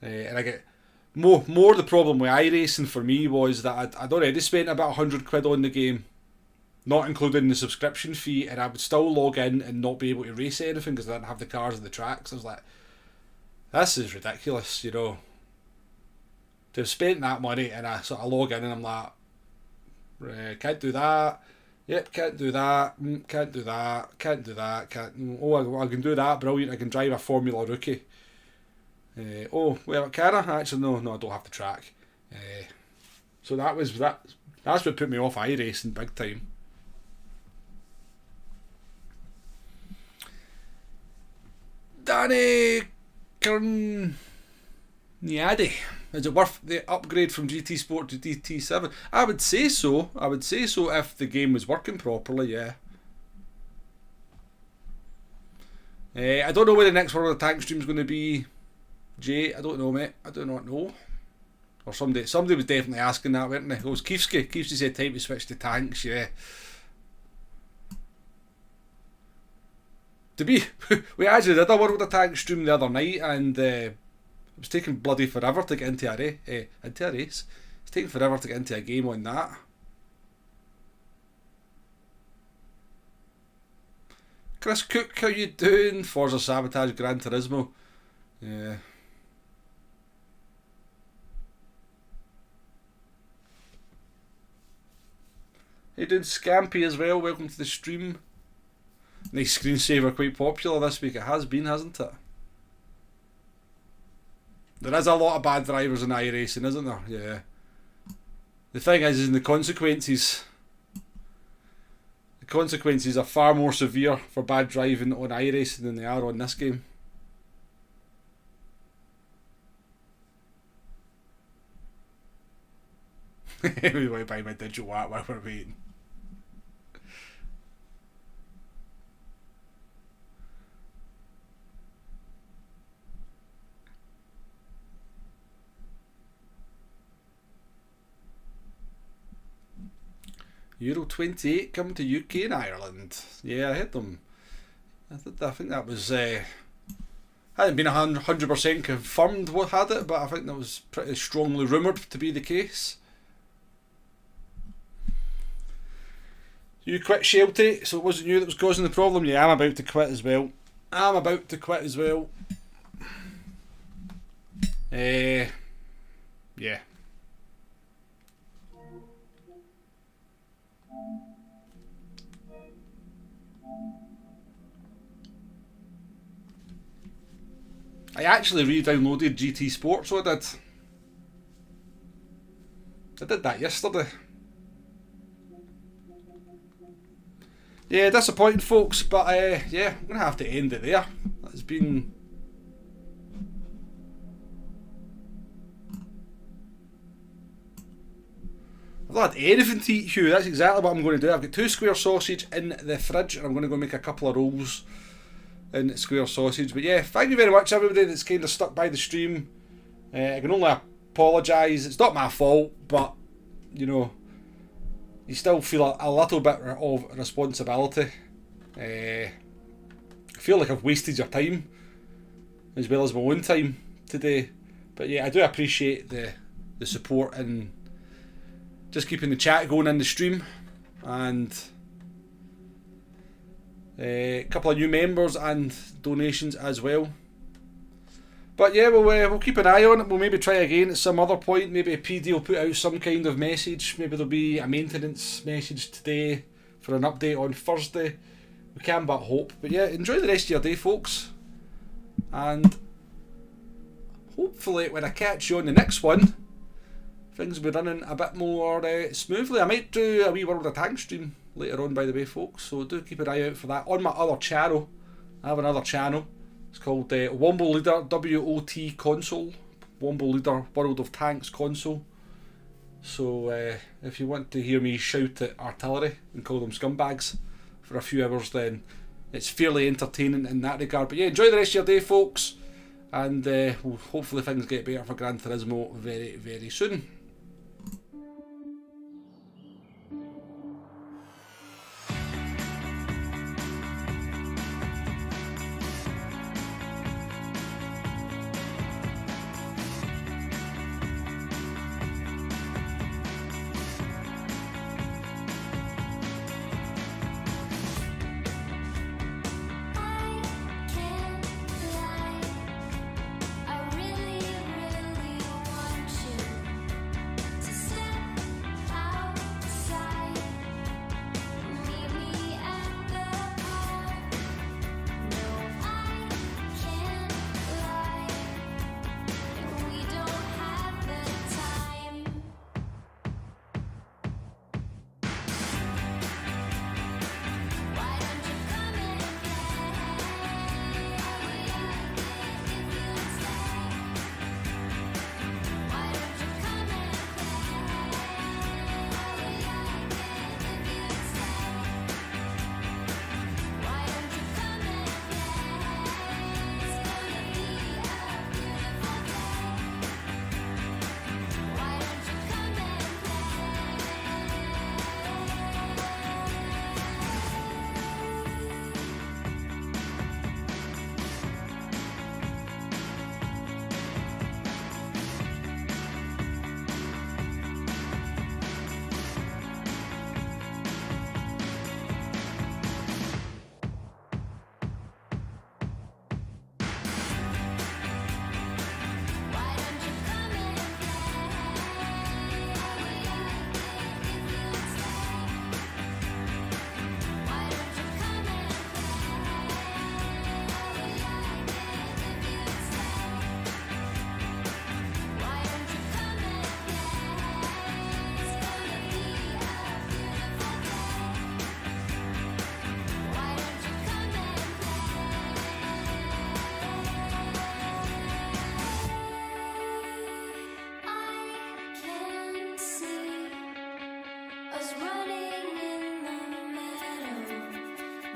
And I get more the problem with iRacing for me was that I'd already spent about £100 on the game, not including the subscription fee, and I would still log in and not be able to race anything because I didn't have the cars at the tracks. I was like, this is ridiculous, you know. To have spent that money and I sort of log in and I'm like, can't do that. Yep, can't do that. Can't do that. Can't do that. I can do that. Brilliant. I can drive a Formula Rookie. Well, can I? Actually, no, I don't have the track. So that's what put me off iRacing big time. Danny Carniadi. Is it worth the upgrade from GT Sport to GT7? I would say so. If the game was working properly, yeah. I don't know where the next World of Tanks stream is going to be. Jay, I don't know, mate. I do not know. Or somebody was definitely asking that, weren't they? It was Keefsky. Keefsky said time to switch to tanks, yeah. We actually did a World of Tanks stream the other night, and it was taking bloody forever to get into a race. It's taking forever to get into a game on that. Chris Cook, how you doing? Forza Sabotage Gran Turismo. Yeah. How you doing, Scampy, as well? Welcome to the stream. Nice screensaver, quite popular this week. It has been, hasn't it? There is a lot of bad drivers in iRacing, isn't there? Yeah. The thing is in the consequences are far more severe for bad driving on iRacing than they are on this game. We went by my digital app while we're waiting. Euro 28 coming to UK and Ireland. Yeah, I heard them. I think that was hadn't been 100% confirmed what had it, but I think that was pretty strongly rumoured to be the case. You quit Shelty, so it wasn't you that was causing the problem? Yeah, I'm about to quit as well. Yeah. I actually re-downloaded GT Sport, so I did. I did that yesterday. Yeah, disappointing, folks, but yeah, I'm going to have to end it there. It's been... I've not had anything to eat, Hugh. That's exactly what I'm going to do. I've got 2 square sausage in the fridge, and I'm going to go make a couple of rolls in square sausage. But yeah, thank you very much, everybody that's kind of stuck by the stream. I can only apologise. It's not my fault, but, you know, you still feel a little bit of responsibility. I feel like I've wasted your time, as well as my own time today. But yeah, I do appreciate the support and just keeping the chat going in the stream, and a couple of new members and donations as well. But yeah, we'll keep an eye on it. We'll maybe try again at some other point. Maybe PD will put out some kind of message. Maybe there'll be a maintenance message today for an update on Thursday. We can but hope. But yeah, enjoy the rest of your day, folks. And hopefully when I catch you on the next one, things will be running a bit more smoothly. I might do a wee World of Tanks stream later on, by the way, folks. So do keep an eye out for that. On my other channel, I have another channel. It's called Womble Leader WOT Console. Womble Leader World of Tanks Console. So if you want to hear me shout at artillery and call them scumbags for a few hours, then it's fairly entertaining in that regard. But yeah, enjoy the rest of your day, folks. And hopefully things get better for Gran Turismo very, very soon.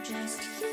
Just